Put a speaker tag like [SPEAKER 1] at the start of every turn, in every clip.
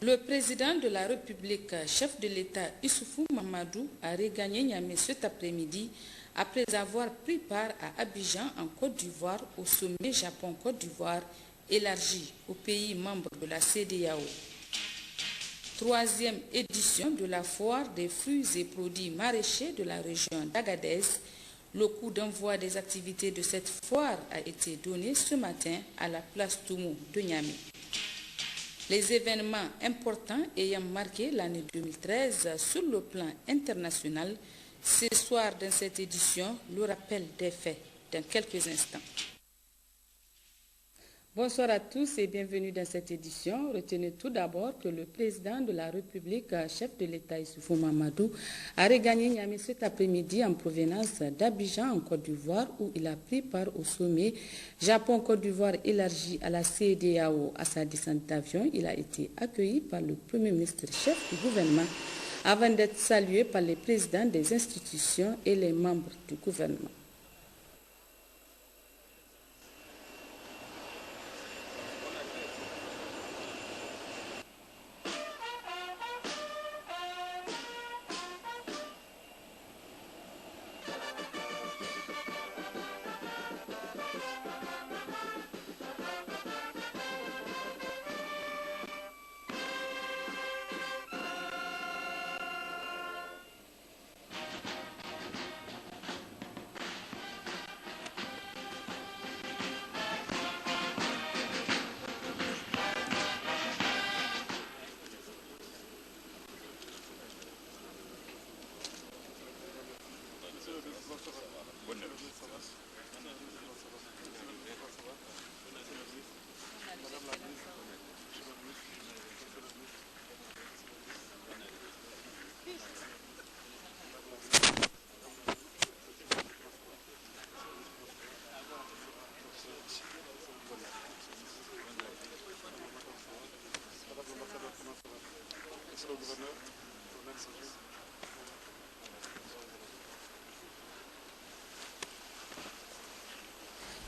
[SPEAKER 1] Le président de la République, chef de l'État Issoufou Mahamadou, a regagné Niamey cet après-midi après avoir pris part à Abidjan en Côte d'Ivoire au sommet Japon-Côte d'Ivoire élargi aux pays membres de la CEDEAO. Troisième édition de la foire des fruits et produits maraîchers de la région d'Agadez. Le coup d'envoi des activités de cette foire a été donné ce matin à la place Toumou de Niamey. Les événements importants ayant marqué l'année 2013 sur le plan international, ce soir dans cette édition, le rappel des faits dans quelques instants. Bonsoir à tous et bienvenue dans cette édition. Retenez tout d'abord que le président de la République, chef de l'État Issoufou Mahamadou, a regagné Niamey cet après-midi en provenance d'Abidjan en Côte d'Ivoire où il a pris part au sommet Japon-Côte d'Ivoire élargi à la CEDEAO. À sa descente d'avion, il a été accueilli par le Premier ministre chef du gouvernement avant d'être salué par les présidents des institutions et les membres du gouvernement.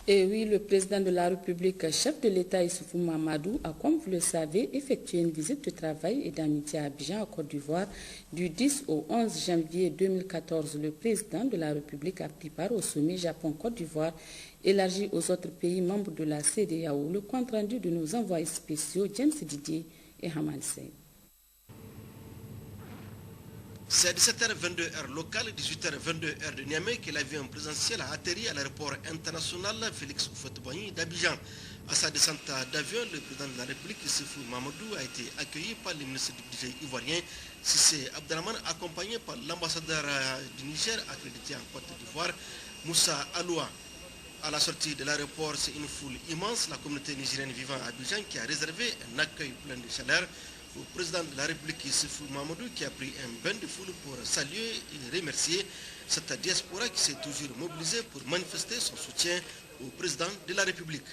[SPEAKER 1] Et oui, le président de la République, chef de l'État Issoufou Mahamadou, a, comme vous le savez, effectué une visite de travail et d'amitié à Abidjan, en Côte d'Ivoire, du 10 au 11 janvier 2014. Le président de la République a pris part au sommet Japon-Côte d'Ivoire, élargi aux autres pays membres de la CEDEAO. Le compte rendu de nos envoyés spéciaux, James Didier et Haman Sey.
[SPEAKER 2] C'est à 17h22 heure locale, 18h22 heure de Niamey que l'avion présidentiel a atterri à l'aéroport international Félix Houphouët-Boigny d'Abidjan. À sa descente d'avion, le président de la République, Issoufou Mahamadou, a été accueilli par le ministre du budget ivoirien, Cissé Abdelrahmane, accompagné par l'ambassadeur du Niger accrédité en Côte d'Ivoire, Moussa Aloua. À la sortie de l'aéroport, c'est une foule immense, la communauté nigérienne vivant à Abidjan, qui a réservé un accueil plein de chaleur au président de la République Issoufou Mahamadou, qui a pris un bain de foule pour saluer et remercier cette diaspora qui s'est toujours mobilisée pour manifester son soutien au président de la République.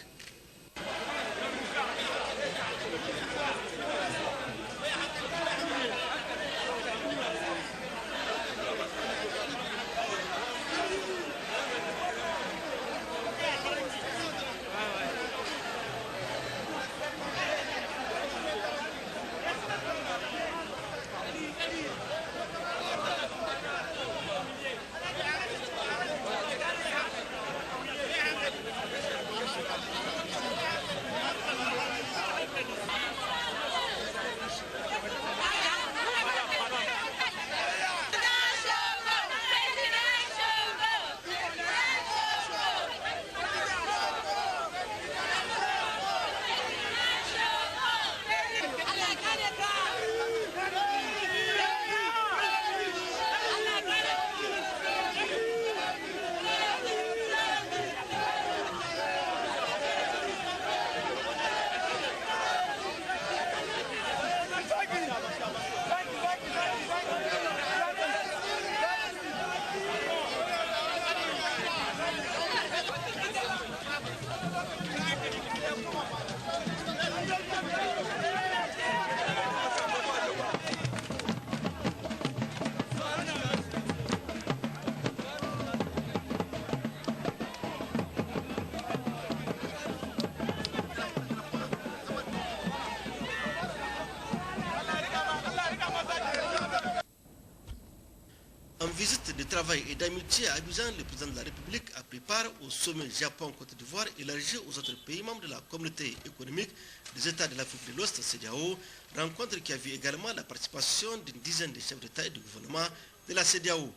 [SPEAKER 2] travail et d'amitié à Abidjan, le président de la République a pris part au sommet Japon-Côte d'Ivoire élargi aux autres pays membres de la communauté économique des États de l'Afrique de l'Ouest, CEDEAO, rencontre qui a vu également la participation d'une dizaine de chefs d'État et de gouvernement de la CEDEAO.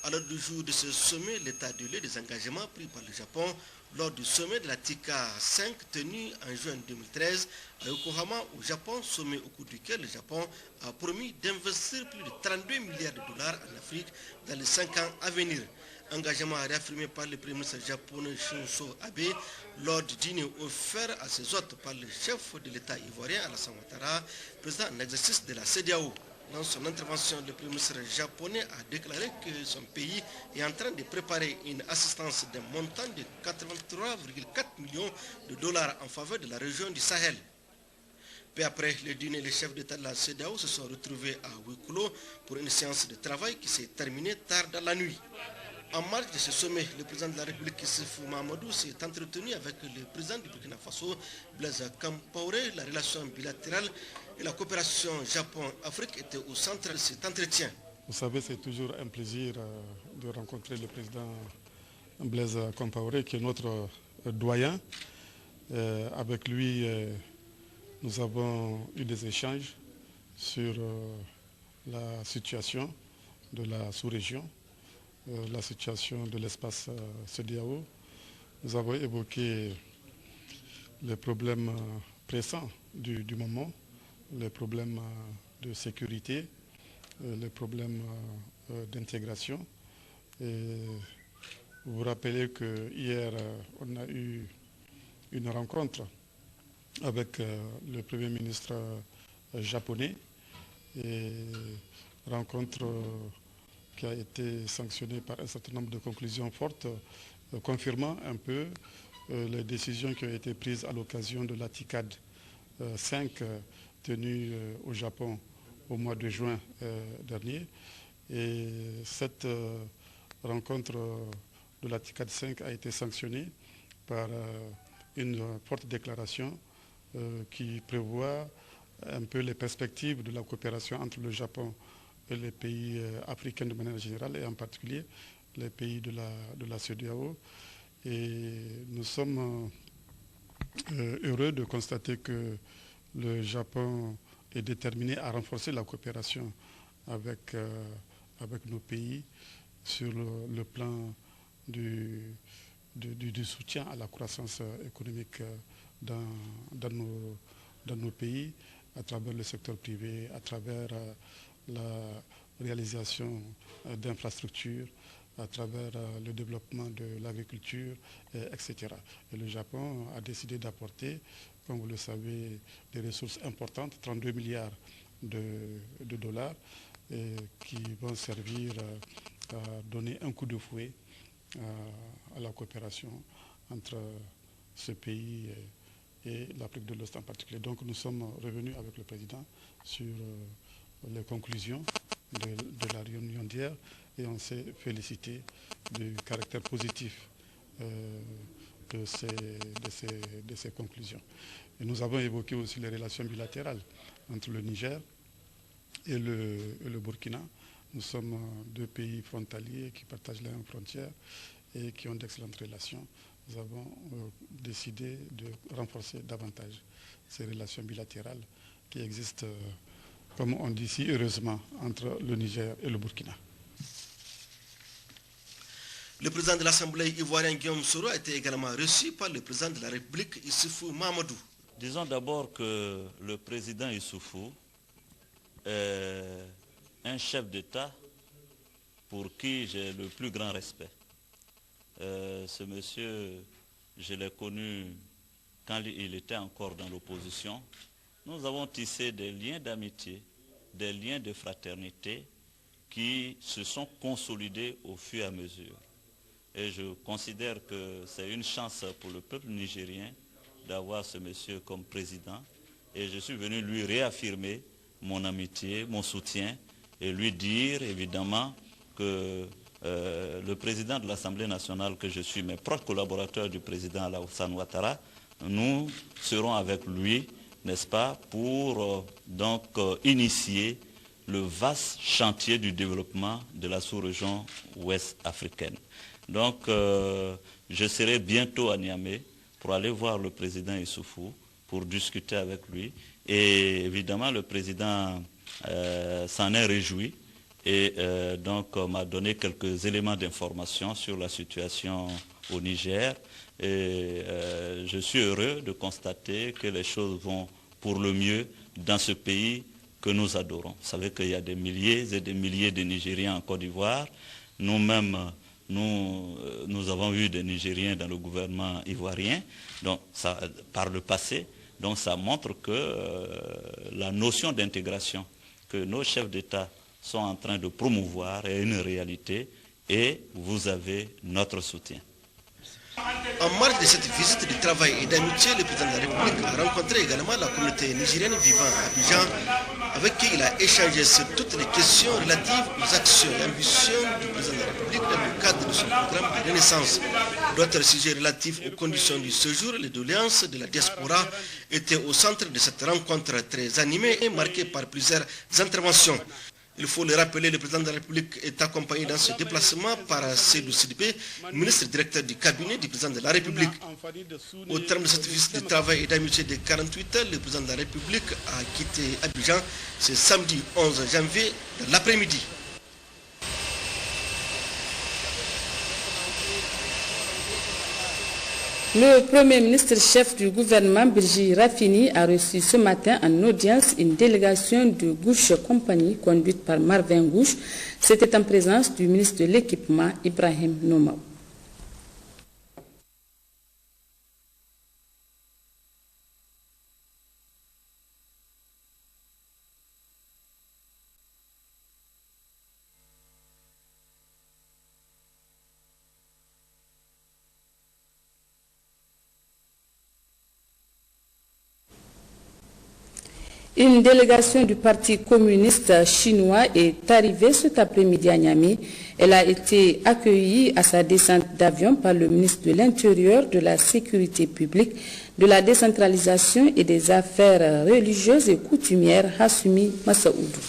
[SPEAKER 2] À l'ordre du jour de ce sommet, l'état de lieu des engagements pris par le Japon lors du sommet de la TICA 5 tenu en juin 2013 à Yokohama au Japon, sommet au cours duquel le Japon a promis d'investir plus de 32 milliards de dollars en Afrique dans les 5 ans à venir. Engagement réaffirmé par le Premier ministre japonais Shinzo Abe lors du dîner offert à ses hôtes par le chef de l'État ivoirien Alassane Ouattara, président en exercice de la CEDEAO. Dans son intervention, le Premier ministre japonais a déclaré que son pays est en train de préparer une assistance d'un montant de 83,4 millions de dollars en faveur de la région du Sahel. Peu après le dîner, les chefs d'État de la CEDEAO se sont retrouvés à huis clos pour une séance de travail qui s'est terminée tard dans la nuit. En marge de ce sommet, le président de la République Issoufou Mahamadou s'est entretenu avec le président du Burkina Faso, Blaise Compaoré. La relation bilatérale et la coopération Japon-Afrique étaient au centre de cet entretien.
[SPEAKER 3] Vous savez, c'est toujours un plaisir de rencontrer le président Blaise Compaoré, qui est notre doyen. Avec lui, nous avons eu des échanges sur la situation de la sous-région, la situation de l'espace CEDEAO. Nous avons évoqué les problèmes pressants du moment, les problèmes de sécurité, les problèmes d'intégration. Vous vous rappelez qu'hier, on a eu une rencontre avec le Premier ministre japonais, et rencontre qui a été sanctionnée par un certain nombre de conclusions fortes, confirmant un peu les décisions qui ont été prises à l'occasion de la TICAD 5 tenue au Japon au mois de juin dernier. Et cette rencontre de la TICAD 5 a été sanctionnée par une forte déclaration qui prévoit un peu les perspectives de la coopération entre le Japon et les pays africains de manière générale, et en particulier les pays de la CEDEAO. Et nous sommes heureux de constater que le Japon est déterminé à renforcer la coopération avec nos pays sur le plan du soutien à la croissance économique dans nos pays, à travers le secteur privé, à travers la réalisation d'infrastructures, à travers le développement de l'agriculture, etc. Et le Japon a décidé d'apporter, comme vous le savez, des ressources importantes, 32 milliards de dollars, qui vont servir à donner un coup de fouet à la coopération entre ce pays et l'Afrique de l'Ouest en particulier. Donc nous sommes revenus avec le président sur les conclusions de la réunion d'hier, et on s'est félicité du caractère positif de ces conclusions. Et nous avons évoqué aussi les relations bilatérales entre le Niger et le Burkina. Nous sommes deux pays frontaliers qui partagent la même frontière et qui ont d'excellentes relations. Nous avons décidé de renforcer davantage ces relations bilatérales qui existent, comme on dit si heureusement, entre le Niger et le Burkina.
[SPEAKER 2] Le président de l'Assemblée ivoirienne Guillaume Soro a été également reçu par le président de la République Issoufou Mahamadou.
[SPEAKER 4] Disons d'abord que le président Issoufou est un chef d'État pour qui j'ai le plus grand respect. Ce monsieur, je l'ai connu quand il était encore dans l'opposition. Nous avons tissé des liens d'amitié, des liens de fraternité qui se sont consolidés au fur et à mesure. Et je considère que c'est une chance pour le peuple nigérien d'avoir ce monsieur comme président. Et je suis venu lui réaffirmer mon amitié, mon soutien, et lui dire évidemment que le président de l'Assemblée nationale que je suis, mes proches collaborateurs du président Alassane Ouattara, nous serons avec lui, n'est-ce pas, pour initier le vaste chantier du développement de la sous-région ouest africaine. Donc, je serai bientôt à Niamey pour aller voir le président Issoufou, pour discuter avec lui. Et évidemment, le président s'en est réjoui et donc m'a donné quelques éléments d'information sur la situation au Niger. Et je suis heureux de constater que les choses vont pour le mieux dans ce pays que nous adorons. Vous savez qu'il y a des milliers et des milliers de Nigériens en Côte d'Ivoire. Nous-mêmes, nous avons eu des Nigériens dans le gouvernement ivoirien, donc ça, par le passé. Donc ça montre que la notion d'intégration que nos chefs d'État sont en train de promouvoir est une réalité et vous avez notre soutien.
[SPEAKER 2] En marge de cette visite de travail et d'amitié, le président de la République a rencontré également la communauté nigérienne vivant à Abidjan, avec qui il a échangé sur toutes les questions relatives aux actions et ambitions du président de la République dans le cadre de son programme de renaissance. D'autres sujets relatifs aux conditions du séjour, les doléances de la diaspora étaient au centre de cette rencontre très animée et marquée par plusieurs interventions. Il faut le rappeler, le président de la République est accompagné dans ce déplacement par Seydou Sidibé, ministre directeur du cabinet du président de la République. Au terme de cette visite de travail et d'amitié de 48 heures, le président de la République a quitté Abidjan ce samedi 11 janvier de l'après-midi.
[SPEAKER 1] Le Premier ministre chef du gouvernement, Birji Rafini, a reçu ce matin en audience une délégation de Gouche Compagnie conduite par Marvin Gouche. C'était en présence du ministre de l'Équipement, Ibrahim Nomaou. Une délégation du Parti communiste chinois est arrivée cet après-midi à Niamey. Elle a été accueillie à sa descente d'avion par le ministre de l'Intérieur, de la Sécurité publique, de la décentralisation et des affaires religieuses et coutumières, Hassoumi Massaoudou.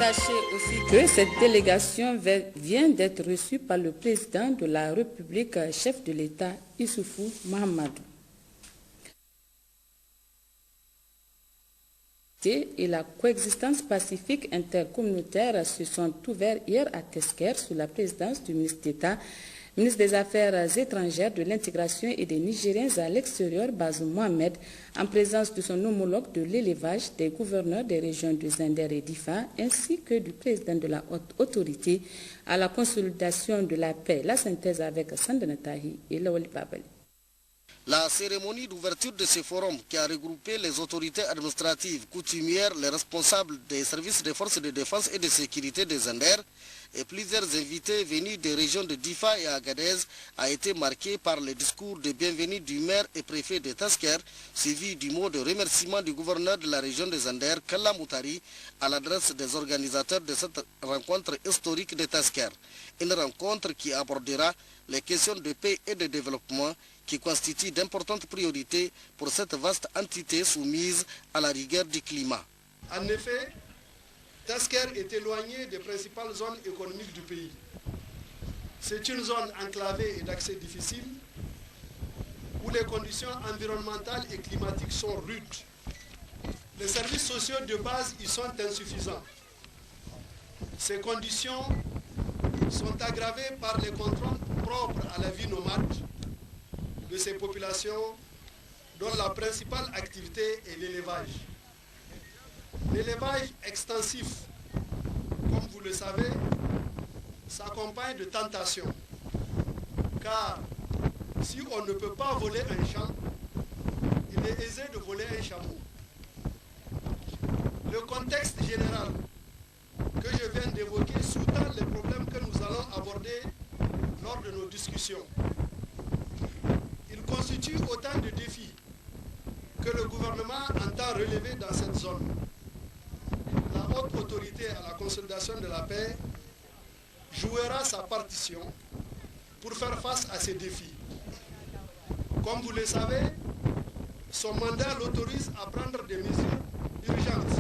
[SPEAKER 1] Sachez aussi que cette délégation vient d'être reçue par le président de la République, chef de l'État, Issoufou Mahamadou. Et la coexistence pacifique intercommunautaire se sont ouverts hier à Tesker sous la présidence du ministre d'État, ministre des Affaires étrangères, de l'intégration et des Nigériens à l'extérieur, Bazoum Mohamed, en présence de son homologue de l'élevage, des gouverneurs des régions de Zinder et d'Ifa, ainsi que du président de la haute autorité à la consolidation de la paix. La synthèse avec Sandana Tahi et Lawali Babali.
[SPEAKER 5] La cérémonie d'ouverture de ce forum qui a regroupé les autorités administratives, coutumières, les responsables des services des forces de défense et de sécurité des Zinder et plusieurs invités venus des régions de Difa et Agadez a été marquée par le discours de bienvenue du maire et préfet de Tesker, suivi du mot de remerciement du gouverneur de la région de Zinder, Kalla Moutari, à l'adresse des organisateurs de cette rencontre historique de Tesker. Une rencontre qui abordera les questions de paix et de développement qui constituent d'importantes priorités pour cette vaste entité soumise à la rigueur du climat.
[SPEAKER 6] En effet, Tesker est éloigné des principales zones économiques du pays. C'est une zone enclavée et d'accès difficile, où les conditions environnementales et climatiques sont rudes. Les services sociaux de base y sont insuffisants. Ces conditions sont aggravés par les contraintes propres à la vie nomade de ces populations dont la principale activité est l'élevage. L'élevage extensif, comme vous le savez, s'accompagne de tentations. Car si on ne peut pas voler un champ, il est aisé de voler un chameau. Le contexte général que je viens d'évoquer sous-tend les problèmes que nous allons aborder lors de nos discussions. Il constitue autant de défis que le gouvernement entend relever dans cette zone. La haute autorité à la consolidation de la paix jouera sa partition pour faire face à ces défis. Comme vous le savez, son mandat l'autorise à prendre des mesures urgentes,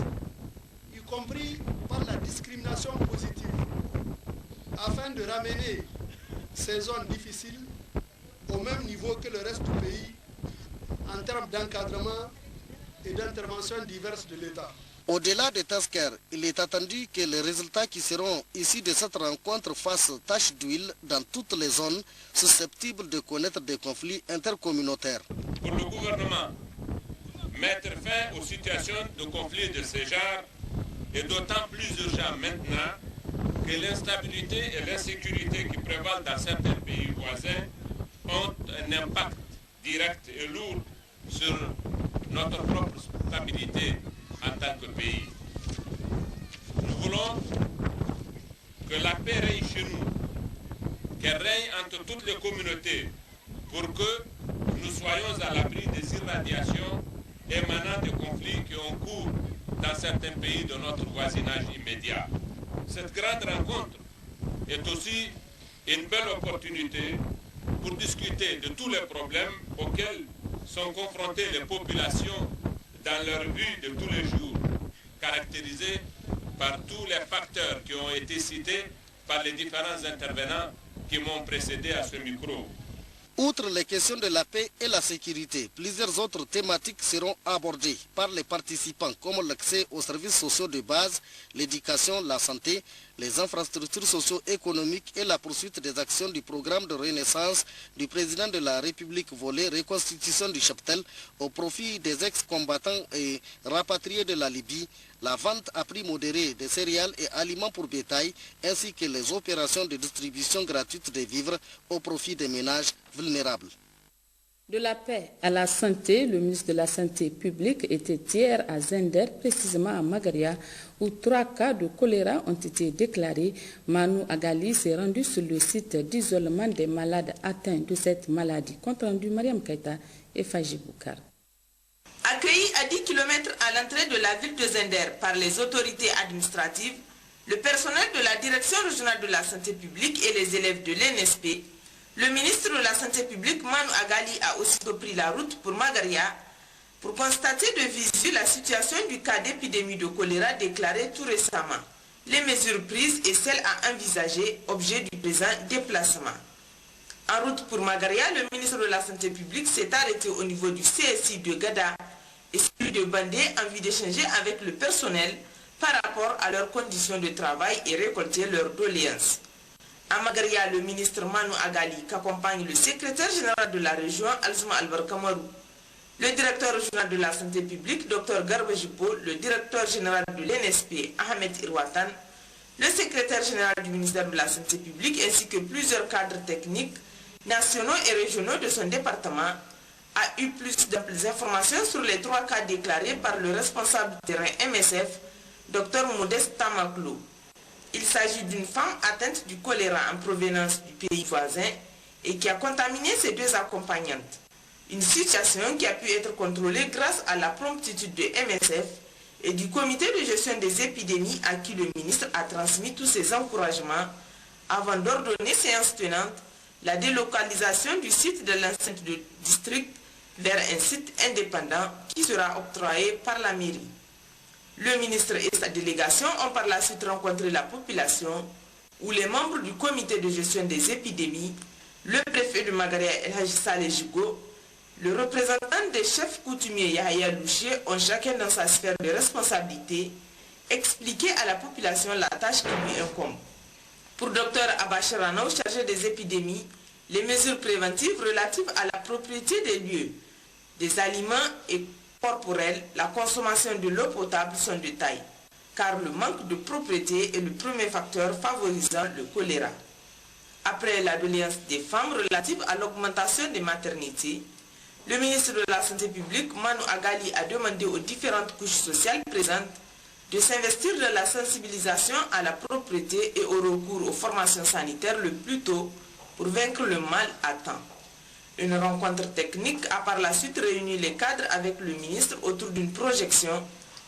[SPEAKER 6] y compris par la discrimination positive, afin de ramener ces zones difficiles au même niveau que le reste du pays en termes d'encadrement et d'interventions diverses de l'État.
[SPEAKER 5] Au-delà des Tasker, il est attendu que les résultats qui seront issus de cette rencontre fassent tache d'huile dans toutes les zones susceptibles de connaître des conflits intercommunautaires.
[SPEAKER 7] Pour le gouvernement, mettre fin aux situations de conflits de ce genre est d'autant plus urgent maintenant que l'instabilité et l'insécurité qui prévalent dans certains pays voisins ont un impact direct et lourd sur notre propre stabilité en tant que pays. Nous voulons que la paix règne chez nous, qu'elle règne entre toutes les communautés pour que nous soyons à l'abri des irradiations émanant des conflits qui ont cours dans certains pays de notre voisinage immédiat. Cette grande rencontre est aussi une belle opportunité pour discuter de tous les problèmes auxquels sont confrontées les populations dans leur vie de tous les jours, caractérisée par tous les facteurs qui ont été cités par les différents intervenants qui m'ont précédé à ce micro.
[SPEAKER 5] Outre les questions de la paix et la sécurité, plusieurs autres thématiques seront abordées par les participants comme l'accès aux services sociaux de base, l'éducation, la santé, les infrastructures socio-économiques et la poursuite des actions du programme de renaissance du président de la République volé reconstitution du cheptel au profit des ex-combattants et rapatriés de la Libye, la vente à prix modéré des céréales et aliments pour bétail, ainsi que les opérations de distribution gratuite des vivres au profit des ménages vulnérables.
[SPEAKER 1] De la paix à la santé, le ministre de la Santé publique était hier à Zender, précisément à Magaria, où 3 cas de choléra ont été déclarés. Manu Agali s'est rendu sur le site d'isolement des malades atteints de cette maladie. Compte rendu Mariam Keita et Faji Boukar.
[SPEAKER 8] Accueilli à 10 km à l'entrée de la ville de Zender par les autorités administratives, le personnel de la Direction régionale de la santé publique et les élèves de l'ENSP, le ministre de la Santé publique, Manu Agali, a aussitôt pris la route pour Magaria pour constater de visu la situation du cas d'épidémie de choléra déclaré tout récemment, les mesures prises et celles à envisager, objet du présent déplacement. En route pour Magaria, le ministre de la Santé publique s'est arrêté au niveau du CSI de Gada et celui de Bandé en vue d'échanger avec le personnel par rapport à leurs conditions de travail et récolter leurs doléances. À Magaria, le ministre Manu Agali, qu'accompagne le secrétaire général de la région, Alzuma Albar Kamarou, le directeur régional de la santé publique, Dr Garba Jibo, le directeur général de l'NSP, Ahmed Irwatan, le secrétaire général du ministère de la santé publique, ainsi que plusieurs cadres techniques, nationaux et régionaux de son département, a eu plus d'amples informations sur les 3 cas déclarés par le responsable du terrain MSF, Dr Modeste Tamaklou. Il s'agit d'une femme atteinte du choléra en provenance du pays voisin et qui a contaminé ses 2 accompagnantes. Une situation qui a pu être contrôlée grâce à la promptitude de MSF et du comité de gestion des épidémies à qui le ministre a transmis tous ses encouragements avant d'ordonner séance tenante la délocalisation du site de l'enceinte du district vers un site indépendant qui sera octroyé par la mairie. Le ministre et sa délégation ont par la suite rencontré la population où les membres du comité de gestion des épidémies, le préfet de Magaria El Hadji Saleh Jigo, le représentant des chefs coutumiers Yahya Louché ont chacun dans sa sphère de responsabilité expliqué à la population la tâche qui lui incombe. Pour Dr Abachir Rano, chargé des épidémies, les mesures préventives relatives à la propriété des lieux, des aliments et corporels, la consommation de l'eau potable sont de taille, car le manque de propriété est le premier facteur favorisant le choléra. Après la doléance des femmes relative à l'augmentation des maternités, le ministre de la Santé publique, Manu Agali, a demandé aux différentes couches sociales présentes de s'investir dans la sensibilisation à la propriété et au recours aux formations sanitaires le plus tôt pour vaincre le mal à temps. Une rencontre technique a par la suite réuni les cadres avec le ministre autour d'une projection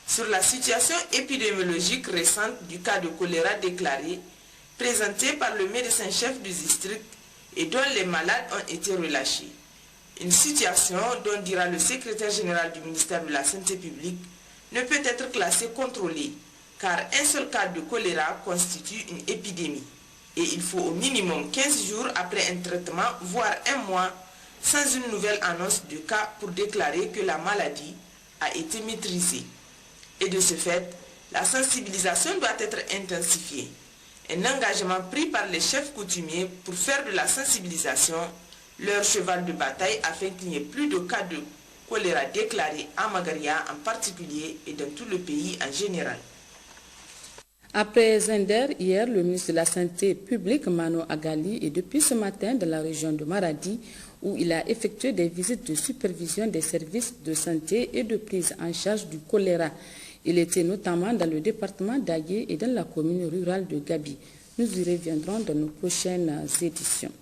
[SPEAKER 8] sur la situation épidémiologique récente du cas de choléra déclaré, présenté par le médecin-chef du district et dont les malades ont été relâchés. Une situation dont dira le secrétaire général du ministère de la Santé publique ne peut être classée contrôlée, car un seul cas de choléra constitue une épidémie. Et il faut au minimum 15 jours après un traitement, voire un mois, sans une nouvelle annonce de cas pour déclarer que la maladie a été maîtrisée. Et de ce fait, la sensibilisation doit être intensifiée. Un engagement pris par les chefs coutumiers pour faire de la sensibilisation leur cheval de bataille afin qu'il n'y ait plus de cas de choléra déclarés à Magaria en particulier et dans tout le pays en général.
[SPEAKER 1] Après Zender, hier, le ministre de la Santé publique, Manu Agali, est depuis ce matin dans la région de Maradi, où il a effectué des visites de supervision des services de santé et de prise en charge du choléra. Il était notamment dans le département d'Agué et dans la commune rurale de Gabi. Nous y reviendrons dans nos prochaines éditions.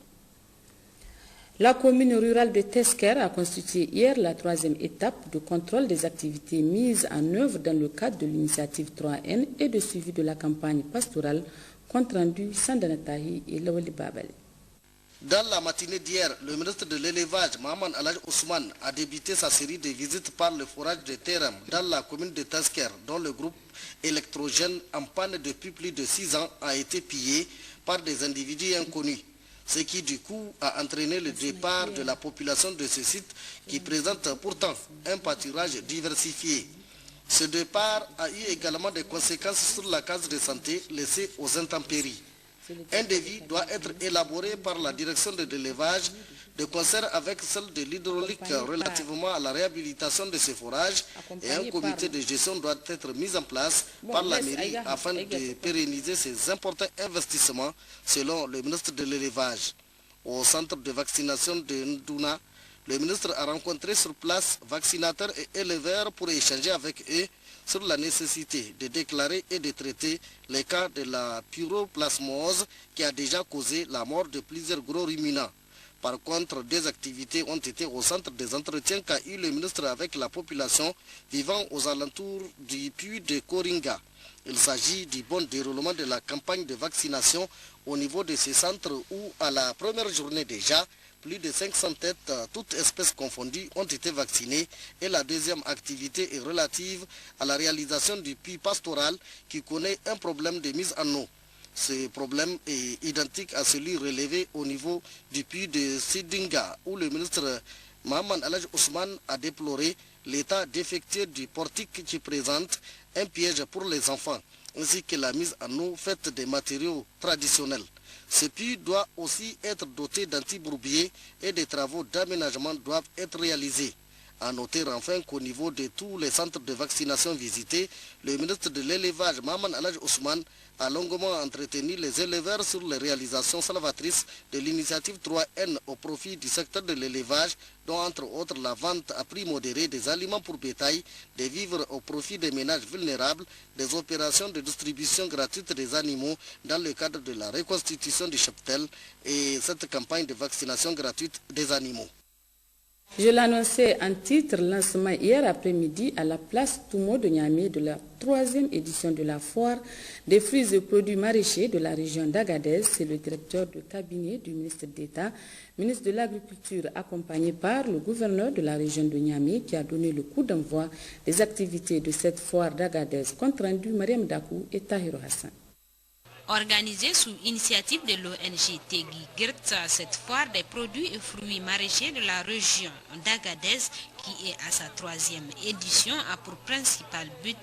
[SPEAKER 1] La commune rurale de Tesker a constitué hier la 3e étape de contrôle des activités mises en œuvre dans le cadre de l'initiative 3N et de suivi de la campagne pastorale, compte rendu Sandanatahi et Lawali Babali.
[SPEAKER 5] Dans la matinée d'hier, le ministre de l'élevage, Maman Alaj Ousmane, a débuté sa série de visites par le forage de Terem dans la commune de Tesker, dont le groupe électrogène en panne depuis plus de 6 ans a été pillé par des individus inconnus. Ce qui du coup a entraîné le départ de la population de ce site qui présente pourtant un pâturage diversifié. Ce départ a eu également des conséquences sur la case de santé laissée aux intempéries. Un devis doit être élaboré par la direction de l'élevage de concert avec celle de l'hydraulique relativement à la réhabilitation de ces forages, et un comité de gestion doit être mis en place par la mairie afin de pérenniser ces importants investissements selon le ministre de l'élevage. Au centre de vaccination de Ndouna, le ministre a rencontré sur place vaccinateurs et éleveurs pour échanger avec eux sur la nécessité de déclarer et de traiter les cas de la pyroplasmose qui a déjà causé la mort de plusieurs gros ruminants. Par contre, des activités ont été au centre des entretiens qu'a eu le ministre avec la population vivant aux alentours du puits de Koringa. Il s'agit du bon déroulement de la campagne de vaccination au niveau de ces centres où, à la première journée déjà, plus de 500 têtes, toutes espèces confondues, ont été vaccinées, et la deuxième activité est relative à la réalisation du puits pastoral qui connaît un problème de mise en eau. Ce problème est identique à celui relevé au niveau du puits de Sidinga, où le ministre Mahaman Alaj Ousmane a déploré l'état défectueux du portique qui présente un piège pour les enfants, ainsi que la mise en eau faite des matériaux traditionnels. Ce puits doit aussi être doté d'anti-bourbiers et des travaux d'aménagement doivent être réalisés. À noter enfin qu'au niveau de tous les centres de vaccination visités, le ministre de l'élevage, Mahaman Alaj Ousmane, a longuement entretenu les éleveurs sur les réalisations salvatrices de l'initiative 3N au profit du secteur de l'élevage, dont entre autres la vente à prix modéré des aliments pour bétail, des vivres au profit des ménages vulnérables, des opérations de distribution gratuite des animaux dans le cadre de la reconstitution du cheptel et cette campagne de vaccination gratuite des animaux.
[SPEAKER 1] Je l'annonçais en titre, lancement hier après-midi à la place Toumo de Niamey de la 3e édition de la foire des fruits et produits maraîchers de la région d'Agadez. C'est le directeur de cabinet du ministre d'État, ministre de l'Agriculture, accompagné par le gouverneur de la région de Niamey qui a donné le coup d'envoi des activités de cette foire d'Agadez. Compte rendu Mariam Dakou et Tahiro Hassan.
[SPEAKER 9] Organisée sous initiative de l'ONG Tegui Girt, cette foire des produits et fruits maraîchers de la région d'Agadez, qui est à sa 3e édition, a pour principal but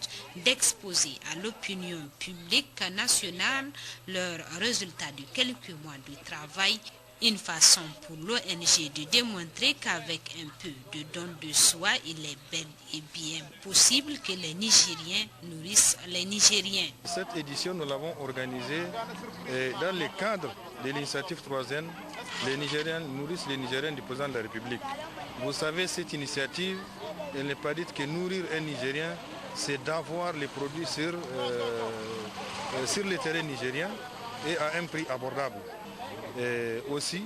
[SPEAKER 9] d'exposer à l'opinion publique nationale leurs résultats de quelques mois de travail. Une façon pour l'ONG de démontrer qu'avec un peu de don de soi, il est bel et bien possible que les Nigériens nourrissent les Nigériens.
[SPEAKER 10] Cette édition, nous l'avons organisée dans le cadre de l'initiative 3N. Les Nigériens nourrissent les Nigériens du président de la République. Vous savez, cette initiative, elle n'est pas dite que nourrir un Nigérien, c'est d'avoir les produits sur le terrain nigérien et à un prix abordable. Et aussi,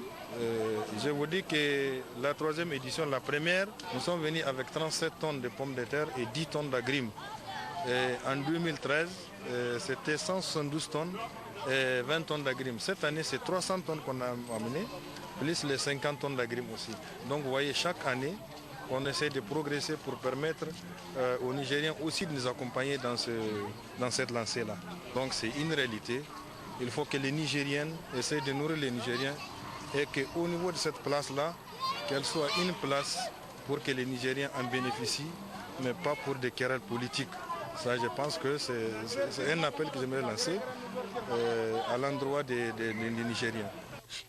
[SPEAKER 10] je vous dis que la 3e édition, la première, nous sommes venus avec 37 tonnes de pommes de terre et 10 tonnes d'agrumes. En 2013, c'était 172 tonnes et 20 tonnes d'agrumes. Cette année, c'est 300 tonnes qu'on a amenées, plus les 50 tonnes d'agrumes aussi. Donc vous voyez, chaque année, on essaie de progresser pour permettre aux Nigériens aussi de nous accompagner dans cette lancée-là. Donc c'est une réalité. Il faut que les Nigériennes essayent de nourrir les Nigériens et qu'au niveau de cette place-là, qu'elle soit une place pour que les Nigériens en bénéficient, mais pas pour des querelles politiques. Ça, je pense que c'est un appel que j'aimerais lancer à l'endroit des Nigériens.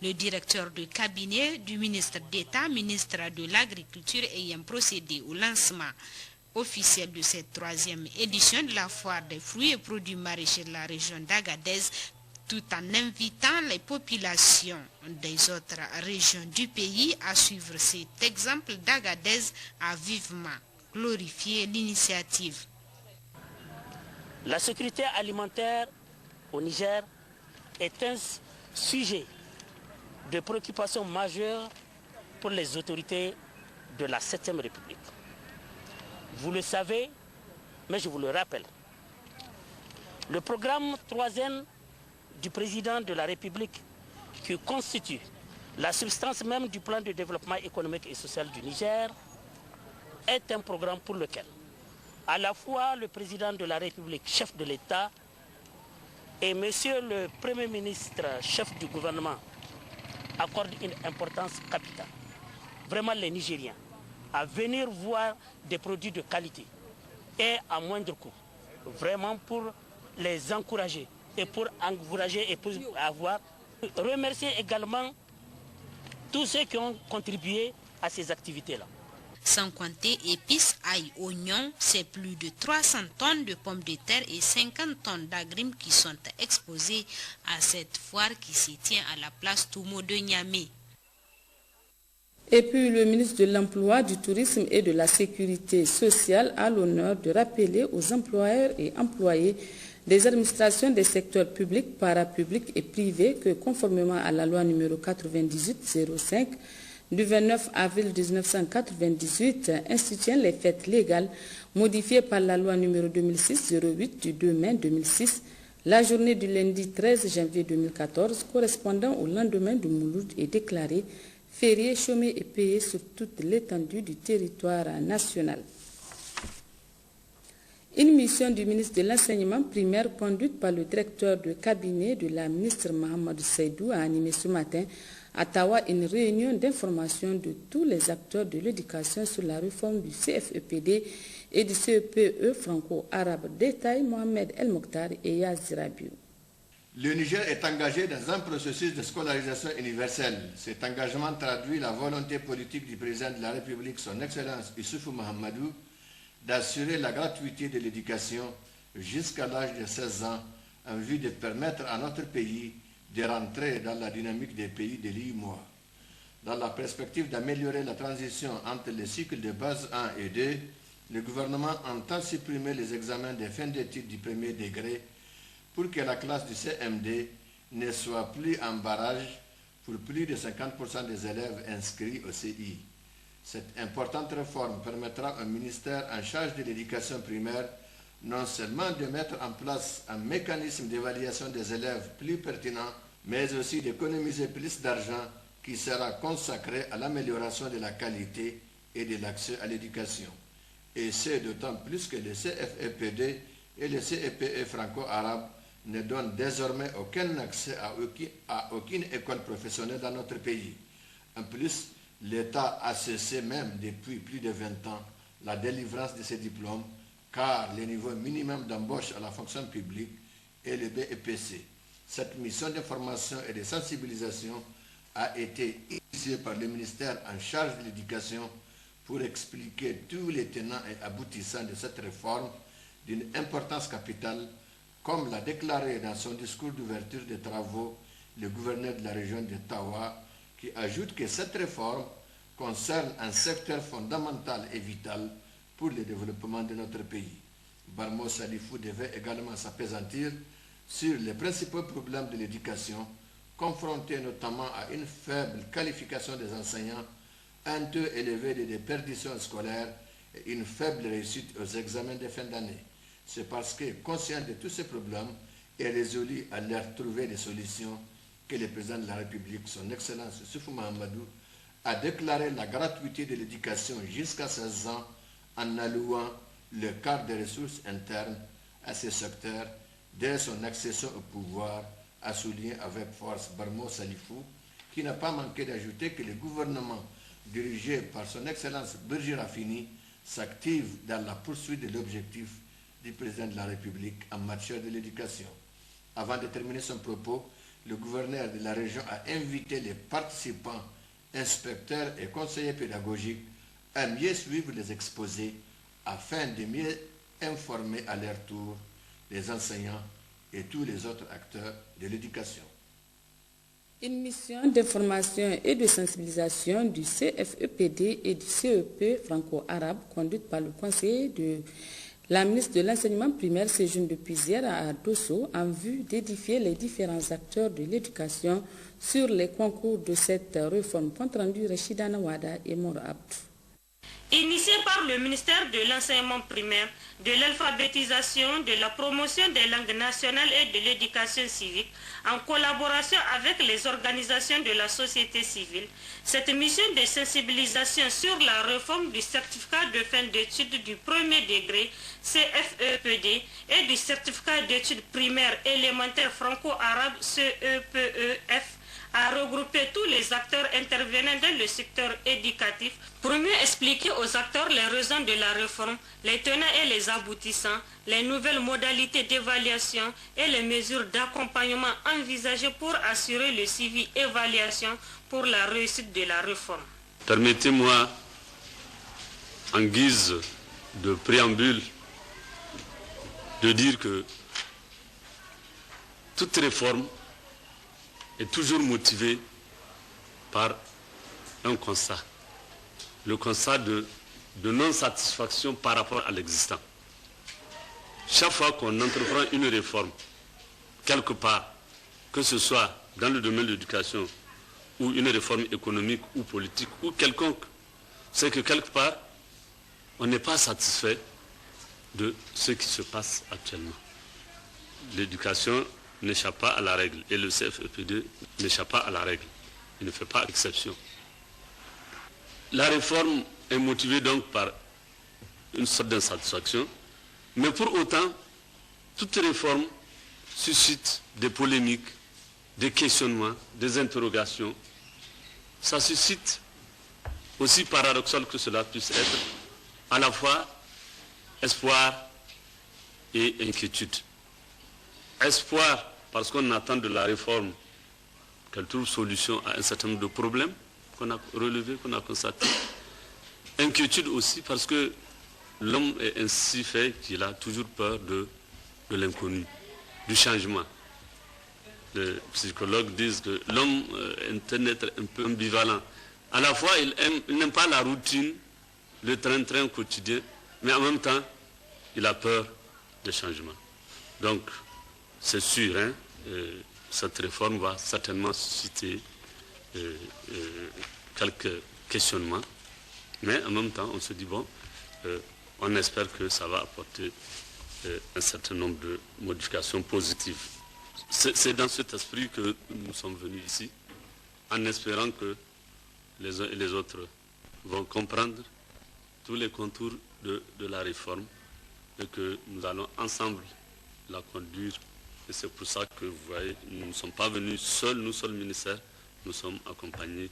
[SPEAKER 9] Le directeur de cabinet du ministre d'État, ministre de l'Agriculture, ayant procédé au lancement officiel de cette 3e édition de la foire des fruits et produits maraîchers de la région d'Agadez, tout en invitant les populations des autres régions du pays à suivre cet exemple d'Agadez, a vivement glorifié l'initiative.
[SPEAKER 11] La sécurité alimentaire au Niger est un sujet de préoccupation majeure pour les autorités de la 7e République. Vous le savez, mais je vous le rappelle. Le programme 3N du président de la République, qui constitue la substance même du plan de développement économique et social du Niger, est un programme pour lequel à la fois le président de la République, chef de l'État, et monsieur le Premier ministre, chef du gouvernement, accordent une importance capitale. Vraiment les Nigériens, à venir voir des produits de qualité et à moindre coût, vraiment pour les encourager et pour encourager et pour avoir. Remercier également tous ceux qui ont contribué à ces activités-là.
[SPEAKER 9] Sans compter épices, ail, oignons, c'est plus de 300 tonnes de pommes de terre et 50 tonnes d'agrumes qui sont exposées à cette foire qui se tient à la place Toumo de Niamey.
[SPEAKER 1] Et puis le ministre de l'Emploi, du Tourisme et de la Sécurité sociale a l'honneur de rappeler aux employeurs et employés des administrations des secteurs publics, parapublics et privés que conformément à la loi numéro 98-05 du 29 avril 1998 instituant les fêtes légales modifiées par la loi numéro 2006-08 du 2 mai 2006, la journée du lundi 13 janvier 2014 correspondant au lendemain du Mouloud est déclarée férié, chômé et payé sur toute l'étendue du territoire national. Une mission du ministre de l'Enseignement primaire conduite par le directeur de cabinet de la ministre Mohamed Seydou a animé ce matin à Tawa une réunion d'information de tous les acteurs de l'éducation sur la réforme du CFEPD et du CEPE franco-arabe. Détail Mohamed El Mokhtar et Yazir Rabiou.
[SPEAKER 12] Le Niger est engagé dans un processus de scolarisation universelle. Cet engagement traduit la volonté politique du président de la République, son Excellence Issoufou Mahamadou, d'assurer la gratuité de l'éducation jusqu'à l'âge de 16 ans en vue de permettre à notre pays de rentrer dans la dynamique des pays de l'UEMOA. Dans la perspective d'améliorer la transition entre les cycles de base 1 et 2, le gouvernement entend supprimer les examens de fin d'études du premier degré pour que la classe du CMD ne soit plus en barrage pour plus de 50% des élèves inscrits au CI. Cette importante réforme permettra au ministère en charge de l'éducation primaire non seulement de mettre en place un mécanisme d'évaluation des élèves plus pertinent, mais aussi d'économiser plus d'argent qui sera consacré à l'amélioration de la qualité et de l'accès à l'éducation. Et c'est d'autant plus que le CFEPD et le CEPE franco-arabe ne donne désormais aucun accès à aucune école professionnelle dans notre pays. En plus, l'État a cessé même depuis plus de 20 ans la délivrance de ces diplômes, car le niveau minimum d'embauche à la fonction publique est le BEPC. Cette mission d'information et de sensibilisation a été initiée par le ministère en charge de l'éducation pour expliquer tous les tenants et aboutissants de cette réforme d'une importance capitale, comme l'a déclaré dans son discours d'ouverture des travaux le gouverneur de la région de Tawa, qui ajoute que cette réforme concerne un secteur fondamental et vital pour le développement de notre pays. Barmo Salifou devait également s'appesantir sur les principaux problèmes de l'éducation, confrontés notamment à une faible qualification des enseignants, un taux élevé de déperdition scolaire et une faible réussite aux examens de fin d'année. C'est parce que, conscient de tous ces problèmes et résolu à leur trouver des solutions, que le président de la République, son Excellence Issoufou Mahamadou, a déclaré la gratuité de l'éducation jusqu'à 16 ans en allouant le quart des ressources internes à ce secteur dès son accession au pouvoir, a souligné avec force Barmo Salifou, qui n'a pas manqué d'ajouter que le gouvernement dirigé par son Excellence Birji Rafini s'active dans la poursuite de l'objectif du président de la République en matière de l'éducation. Avant de terminer son propos, le gouverneur de la région a invité les participants, inspecteurs et conseillers pédagogiques à mieux suivre les exposés afin de mieux informer à leur tour les enseignants et tous les autres acteurs de l'éducation.
[SPEAKER 1] Une mission d'information et de sensibilisation du CFEPD et du CEP franco-arabe conduite par le conseiller de la ministre de l'enseignement primaire séjourne depuis hier à Dosso en vue d'édifier les différents acteurs de l'éducation sur les concours de cette réforme. Compte rendu Rachida Nawada et Mor Abdou.
[SPEAKER 13] Initié par le ministère de l'enseignement primaire, de l'alphabétisation, de la promotion des langues nationales et de l'éducation civique, en collaboration avec les organisations de la société civile, cette mission de sensibilisation sur la réforme du certificat de fin d'études du premier degré CFEPD et du certificat d'études primaires élémentaires franco-arabes CEPEF a regroupé tous les acteurs intervenant dans le secteur éducatif pour mieux expliquer aux acteurs les raisons de la réforme, les tenants et les aboutissants, les nouvelles modalités d'évaluation et les mesures d'accompagnement envisagées pour assurer le suivi et évaluation pour la réussite de la réforme.
[SPEAKER 14] Permettez-moi, en guise de préambule, de dire que toute réforme est toujours motivé par un constat, le constat de non-satisfaction par rapport à l'existant. Chaque fois qu'on entreprend une réforme, quelque part, que ce soit dans le domaine de l'éducation ou une réforme économique ou politique ou quelconque, c'est que quelque part, on n'est pas satisfait de ce qui se passe actuellement. L'éducation n'échappe pas à la règle et le CFEPD n'échappe pas à la règle. Il ne fait pas exception. La réforme est motivée donc par une sorte d'insatisfaction, mais pour autant, toute réforme suscite des polémiques, des questionnements, des interrogations. Ça suscite, aussi paradoxal que cela puisse être, à la fois espoir et inquiétude. Espoir parce qu'on attend de la réforme qu'elle trouve solution à un certain nombre de problèmes qu'on a relevés, qu'on a constatés. Inquiétude aussi parce que l'homme est ainsi fait qu'il a toujours peur de l'inconnu, du changement. Les psychologues disent que l'homme est un être un peu ambivalent. À la fois, il n'aime pas la routine, le train-train quotidien, mais en même temps, il a peur des changements. Donc, c'est sûr, hein, cette réforme va certainement susciter quelques questionnements, mais en même temps, on se dit, bon, on espère que ça va apporter un certain nombre de modifications positives. C'est dans cet esprit que nous sommes venus ici, en espérant que les uns et les autres vont comprendre tous les contours de la réforme et que nous allons ensemble la conduire Et c'est pour ça que vous voyez, nous ne sommes pas venus seuls, nous seuls ministères, nous sommes accompagnés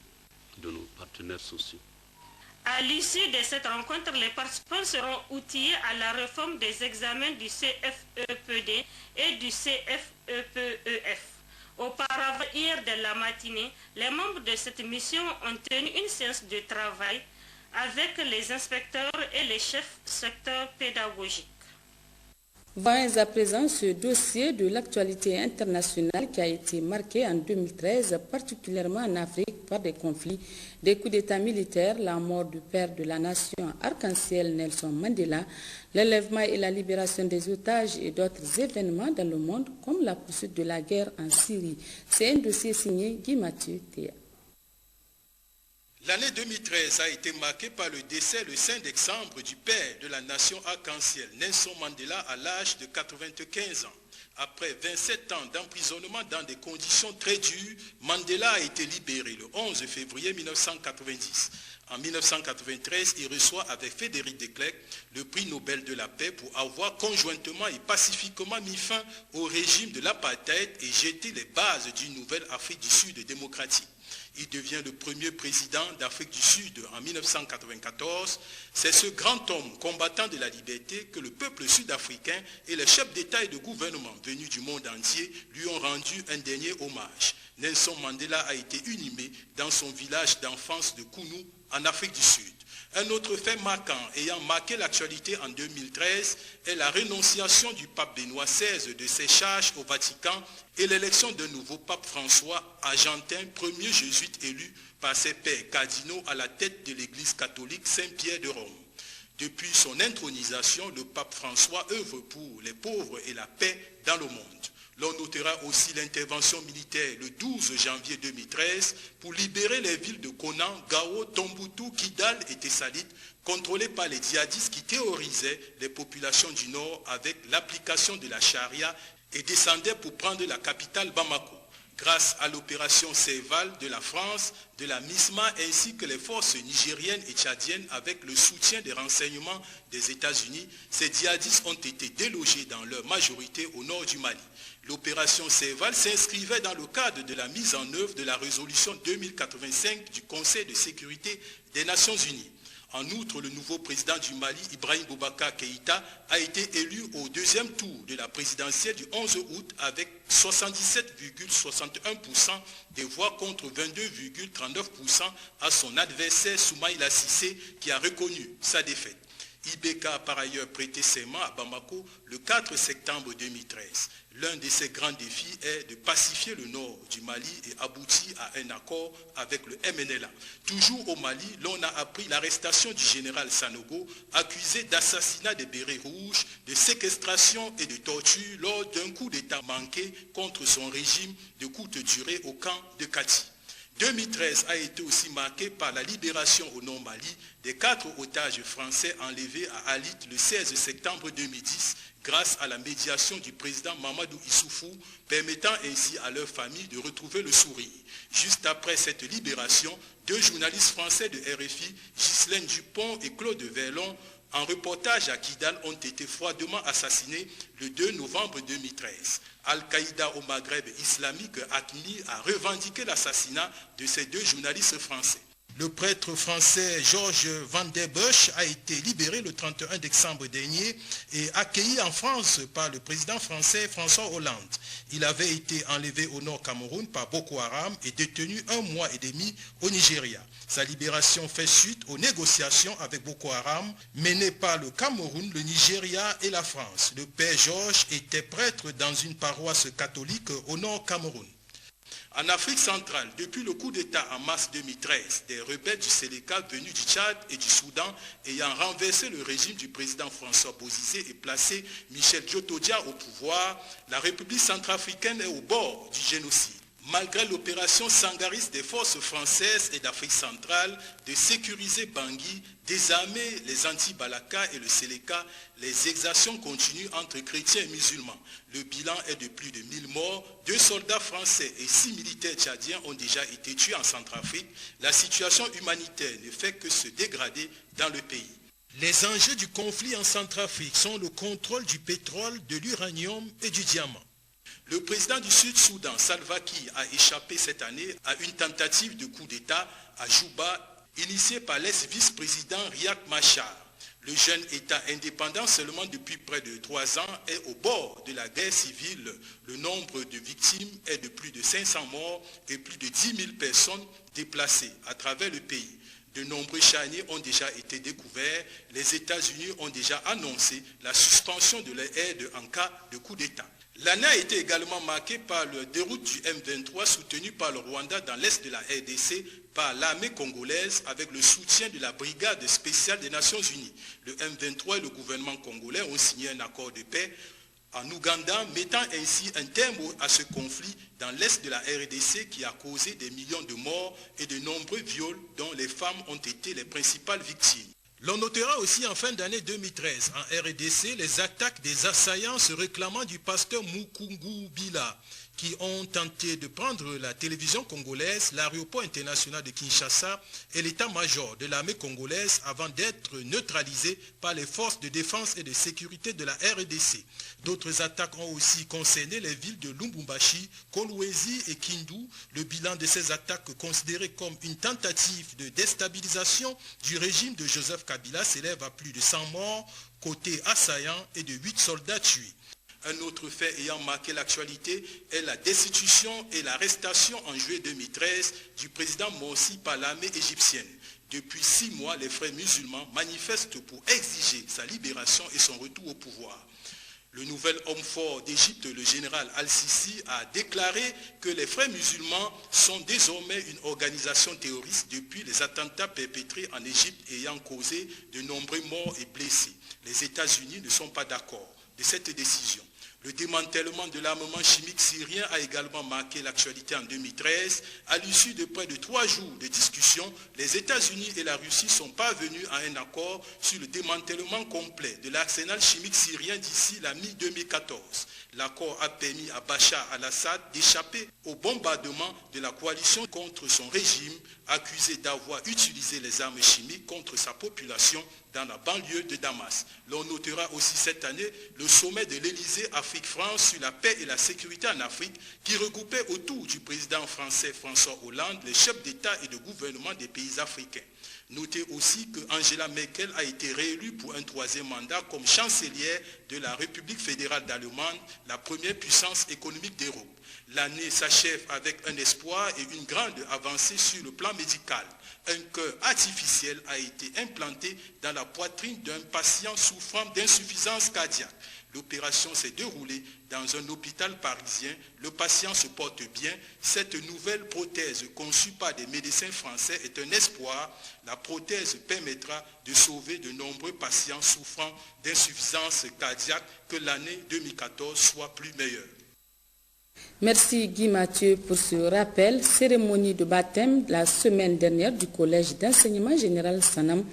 [SPEAKER 14] de nos partenaires sociaux.
[SPEAKER 13] À l'issue de cette rencontre, les participants seront outillés à la réforme des examens du CFEPD et du CFEPEF. Auparavant, hier de la matinée, les membres de cette mission ont tenu une séance de travail avec les inspecteurs et les chefs secteur pédagogique.
[SPEAKER 1] Voyons à présent ce dossier de l'actualité internationale qui a été marqué en 2013, particulièrement en Afrique, par des conflits, des coups d'État militaires, la mort du père de la nation arc-en-ciel Nelson Mandela, l'enlèvement et la libération des otages et d'autres événements dans le monde, comme la poursuite de la guerre en Syrie. C'est un dossier signé Guy Mathieu Théa.
[SPEAKER 15] L'année 2013 a été marquée par le décès le 5 décembre du père de la nation arc-en-ciel, Nelson Mandela, à l'âge de 95 ans. Après 27 ans d'emprisonnement dans des conditions très dures, Mandela a été libéré le 11 février 1990. En 1993, il reçoit avec Frédéric de Klerk le prix Nobel de la paix pour avoir conjointement et pacifiquement mis fin au régime de l'apartheid et jeté les bases d'une nouvelle Afrique du Sud démocratique. Il devient le premier président d'Afrique du Sud en 1994. C'est ce grand homme combattant de la liberté que le peuple sud-africain et les chefs d'État et de gouvernement venus du monde entier lui ont rendu un dernier hommage. Nelson Mandela a été inhumé dans son village d'enfance de Kounou, en Afrique du Sud. Un autre fait marquant ayant marqué l'actualité en 2013 est la rénonciation du pape Benoît XVI de ses charges au Vatican et l'élection d'un nouveau pape François argentin, premier jésuite élu par ses pairs cardinaux à la tête de l'église catholique Saint-Pierre de Rome. Depuis son intronisation, le pape François œuvre pour les pauvres et la paix dans le monde. L'on notera aussi l'intervention militaire le 12 janvier 2013 pour libérer les villes de Konan, Gao, Tombouctou, Kidal et Tessalit, contrôlées par les djihadistes qui terrorisaient les populations du Nord avec l'application de la charia et descendaient pour prendre la capitale Bamako. Grâce à l'opération Serval de la France, de la MISMA ainsi que les forces nigériennes et tchadiennes avec le soutien des renseignements des États-Unis, ces djihadistes ont été délogés dans leur majorité au nord du Mali. L'opération Serval s'inscrivait dans le cadre de la mise en œuvre de la résolution 2085 du Conseil de sécurité des Nations Unies. En outre, le nouveau président du Mali, Ibrahim Boubacar Keïta, a été élu au deuxième tour de la présidentielle du 11 août avec 77,61% des voix contre 22,39% à son adversaire Soumaïla Cissé qui a reconnu sa défaite. IBK a par ailleurs prêté serment à Bamako le 4 septembre 2013. L'un de ses grands défis est de pacifier le nord du Mali et aboutir à un accord avec le MNLA. Toujours au Mali, l'on a appris l'arrestation du général Sanogo, accusé d'assassinat des bérets rouges, de séquestration et de torture lors d'un coup d'État manqué contre son régime de courte durée au camp de Kati. 2013 a été aussi marqué par la libération au Nord-Mali des 4 otages français enlevés à Alit le 16 septembre 2010 grâce à la médiation du président Mamadou Issoufou, permettant ainsi à leur famille de retrouver le sourire. Juste après cette libération, 2 journalistes français de RFI, Ghislaine Dupont et Claude Verlon, en reportage à Kidal, ont été froidement assassinés le 2 novembre 2013. Al-Qaïda au Maghreb islamique, AQMI, a revendiqué l'assassinat de ces 2 journalistes français. Le prêtre français Georges Van der Busch a été libéré le 31 décembre dernier et accueilli en France par le président français François Hollande. Il avait été enlevé au nord Cameroun par Boko Haram et détenu 1 mois et demi au Nigeria. Sa libération fait suite aux négociations avec Boko Haram menées par le Cameroun, le Nigeria et la France. Le père Georges était prêtre dans une paroisse catholique au nord Cameroun. En Afrique centrale, depuis le coup d'État en mars 2013, des rebelles du Sénégal venus du Tchad et du Soudan ayant renversé le régime du président François Bozizé et placé Michel Djotodia au pouvoir, la République centrafricaine est au bord du génocide. Malgré l'opération sangariste des forces françaises et d'Afrique centrale de sécuriser Bangui, désarmer les anti-Balaka et le Séléka, les exactions continuent entre chrétiens et musulmans. Le bilan est de plus de 1000 morts, 2 soldats français et 6 militaires tchadiens ont déjà été tués en Centrafrique. La situation humanitaire ne fait que se dégrader dans le pays. Les enjeux du conflit en Centrafrique sont le contrôle du pétrole, de l'uranium et du diamant. Le président du Sud-Soudan, Salva Kiir, a échappé cette année à une tentative de coup d'État à Juba, initiée par l'ex-vice-président Riek Machar. Le jeune État indépendant seulement depuis près de 3 ans est au bord de la guerre civile. Le nombre de victimes est de plus de 500 morts et plus de 10 000 personnes déplacées à travers le pays. De nombreux charniers ont déjà été découverts. Les États-Unis ont déjà annoncé la suspension de leur aide en cas de coup d'État. L'année a été également marquée par le déroute du M23 soutenu par le Rwanda dans l'est de la RDC par l'armée congolaise avec le soutien de la brigade spéciale des Nations Unies. Le M23 et le gouvernement congolais ont signé un accord de paix en Ouganda, mettant ainsi un terme à ce conflit dans l'est de la RDC qui a causé des millions de morts et de nombreux viols dont les femmes ont été les principales victimes. L'on notera aussi en fin d'année 2013 en RDC les attaques des assaillants se réclamant du pasteur Mukungu Bila qui ont tenté de prendre la télévision congolaise, l'aéroport international de Kinshasa et l'état-major de l'armée congolaise avant d'être neutralisés par les forces de défense et de sécurité de la RDC. D'autres attaques ont aussi concerné les villes de Lubumbashi, Kolwezi et Kindu. Le bilan de ces attaques considérées comme une tentative de déstabilisation du régime de Joseph Kabila s'élève à plus de 100 morts côté assaillants et de 8 soldats tués. Un autre fait ayant marqué l'actualité est la destitution et l'arrestation en juillet 2013 du président Morsi par l'armée égyptienne. Depuis 6 mois, les frères musulmans manifestent pour exiger sa libération et son retour au pouvoir. Le nouvel homme fort d'Égypte, le général Al-Sisi, a déclaré que les frères musulmans sont désormais une organisation terroriste depuis les attentats perpétrés en Égypte ayant causé de nombreux morts et blessés. Les États-Unis ne sont pas d'accord de cette décision. Le démantèlement de l'armement chimique syrien a également marqué l'actualité en 2013. À l'issue de près de 3 jours de discussion, les États-Unis et la Russie sont parvenus à un accord sur le démantèlement complet de l'arsenal chimique syrien d'ici la mi-2014. L'accord a permis à Bachar al-Assad d'échapper au bombardement de la coalition contre son régime, accusé d'avoir utilisé les armes chimiques contre sa population dans la banlieue de Damas. L'on notera aussi cette année le sommet de l'Élysée Afrique-France sur la paix et la sécurité en Afrique qui regroupait autour du président français François Hollande les chefs d'État et de gouvernement des pays africains. Notez aussi que Angela Merkel a été réélue pour un 3e mandat comme chancelière de la République fédérale d'Allemagne, la première puissance économique d'Europe. L'année s'achève avec un espoir et une grande avancée sur le plan médical. Un cœur artificiel a été implanté dans la poitrine d'un patient souffrant d'insuffisance cardiaque. L'opération s'est déroulée dans un hôpital parisien. Le patient se porte bien. Cette nouvelle prothèse conçue par des médecins français est un espoir. La prothèse permettra de sauver de nombreux patients souffrant d'insuffisance cardiaque, que l'année 2014 soit plus meilleure.
[SPEAKER 1] Merci Guy Mathieu pour ce rappel. Cérémonie de baptême la semaine dernière du collège d'enseignement général Sanam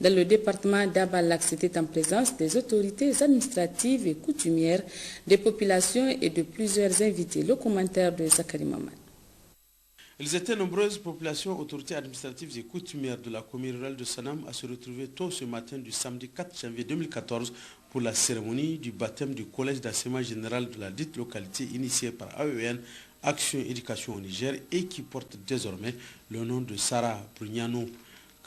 [SPEAKER 1] dans le département d'Abalak. C'était en présence des autorités administratives et coutumières, des populations et de plusieurs invités. Le commentaire de Zakari Mamad.
[SPEAKER 16] Ils étaient nombreuses populations, autorités administratives et coutumières de la commune rurale de Sanam à se retrouver tôt ce matin du samedi 4 janvier 2014 pour la cérémonie du baptême du collège d'enseignement général de la dite localité initiée par AEN, Action Éducation au Niger, et qui porte désormais le nom de Sarah Brugnano.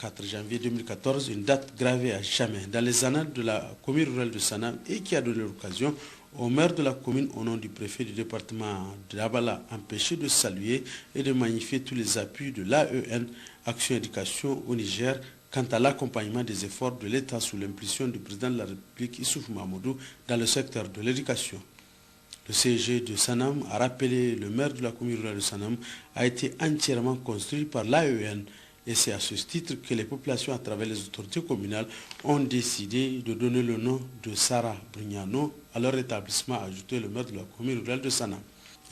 [SPEAKER 16] 4 janvier 2014, une date gravée à jamais dans les annales de la commune rurale de Sanam et qui a donné l'occasion au maire de la commune, au nom du préfet du département de Abala, empêché de saluer et de magnifier tous les appuis de l'AEN, Action Éducation au Niger, quant à l'accompagnement des efforts de l'État sous l'impulsion du président de la République Issoufou Mahamadou dans le secteur de l'éducation. Le CEG de Sanam a rappelé le maire de la commune rurale de Sanam a été entièrement construit par l'AEN et c'est à ce titre que les populations à travers les autorités communales ont décidé de donner le nom de Sarah Brugnano à leur établissement, a ajouté le maire de la commune rurale de Sanam.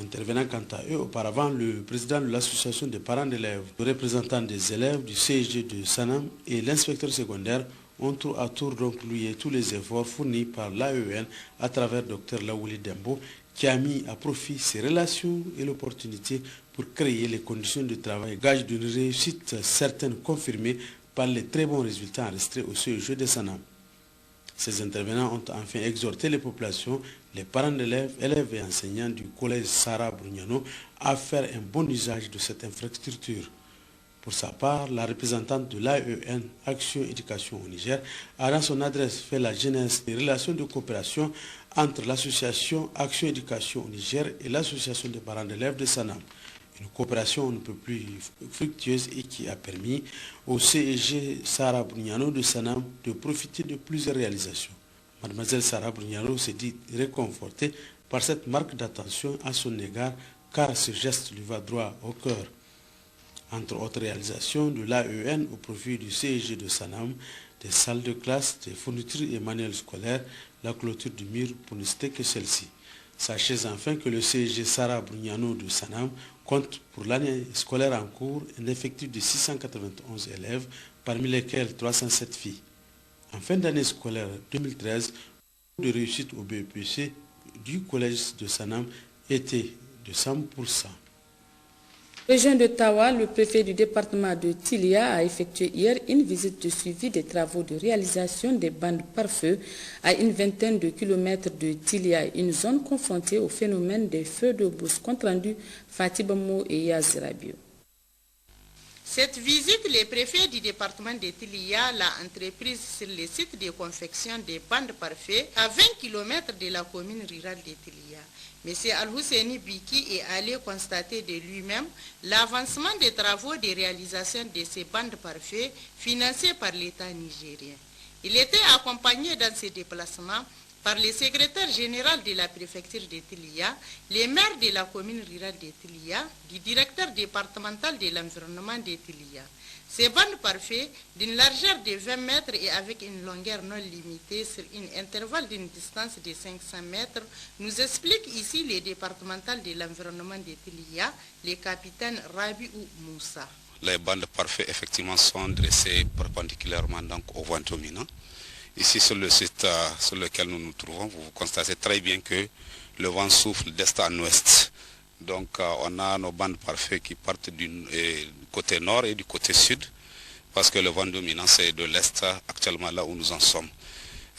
[SPEAKER 16] Intervenant quant à eux, auparavant, le président de l'association des parents d'élèves, le représentant des élèves du CEG de Sanam et l'inspecteur secondaire ont tour à tour donc loué tous les efforts fournis par l'AEN à travers Dr Laouli Dembo, qui a mis à profit ses relations et l'opportunité pour créer les conditions de travail, gage d'une réussite certaine confirmée par les très bons résultats enregistrés au CEG de Sanam. Ces intervenants ont enfin exhorté les populations, les parents d'élèves, élèves et enseignants du collège Sarah Brugnano à faire un bon usage de cette infrastructure. Pour sa part, la représentante de l'AEN, Action Éducation au Niger, a dans son adresse fait la genèse des relations de coopération entre l'association Action Éducation au Niger et l'association des parents d'élèves de Sanam. Une coopération un peu plus fructueuse et qui a permis au CEG Sarah Brugnano de Sanam de profiter de plusieurs réalisations. Mademoiselle Sarah Brugnano s'est dit réconfortée par cette marque d'attention à son égard car ce geste lui va droit au cœur. Entre autres réalisations de l'AEN au profit du CEG de Sanam, des salles de classe, des fournitures et manuels scolaires, la clôture du mur pour ne citer que celle-ci. Sachez enfin que le CEG Sarah Brugnano de Sanam compte pour l'année scolaire en cours un effectif de 691 élèves, parmi lesquels 307 filles. En fin d'année scolaire 2013, le taux de réussite au BEPC du collège de Sanam était de 100%.
[SPEAKER 1] Région de Tawa, le préfet du département de Tilia a effectué hier une visite de suivi des travaux de réalisation des bandes pare-feu à une vingtaine de kilomètres de Tilia, une zone confrontée au phénomène des feux de brousse. Compte rendu Fatibamo et Yazirabio.
[SPEAKER 8] Cette visite, le préfet du département de Tilia l'a entreprise sur le site de confection des bandes pare-feu à 20 km de la commune rurale de Tilia. M. Al-Husseini Biki est allé constater de lui-même l'avancement des travaux de réalisation de ces bandes pare-feu financées par l'État nigérien. Il était accompagné dans ses déplacements par le secrétaire général de la préfecture de Tilia, les maires de la commune rurale de Tilia, du directeur départemental de l'environnement de Tilia. Ces bandes pare-feu d'une largeur de 20 mètres et avec une longueur non limitée sur un intervalle d'une distance de 500 mètres, nous explique ici le départemental de l'environnement de Tilia, le capitaine Rabiou Moussa.
[SPEAKER 17] Les bandes pare-feu effectivement sont dressées perpendiculairement donc au vent dominant. Ici sur le site sur lequel nous nous trouvons, vous constatez très bien que le vent souffle d'est en ouest. Donc on a nos bandes pare-feu qui partent du côté nord et du côté sud, parce que le vent dominant c'est de l'est actuellement là où nous en sommes.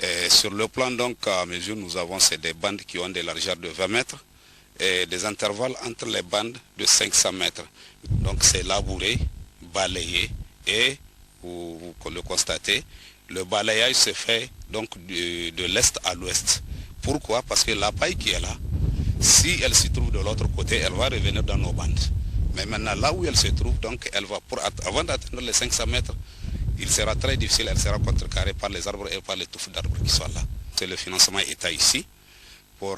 [SPEAKER 17] Et sur le plan donc à mesure nous avons c'est des bandes qui ont des largeurs de 20 mètres et des intervalles entre les bandes de 500 mètres. Donc c'est labouré, balayé et vous le constatez, le balayage se fait donc de l'est à l'ouest. Pourquoi? Parce que la paille qui est là, si elle se trouve de l'autre côté, elle va revenir dans nos bandes. Mais maintenant, là où elle se trouve, donc, elle va avant d'atteindre les 500 mètres, il sera très difficile, elle sera contrecarrée par les arbres et par les touffes d'arbres qui sont là. C'est le financement État ici, pour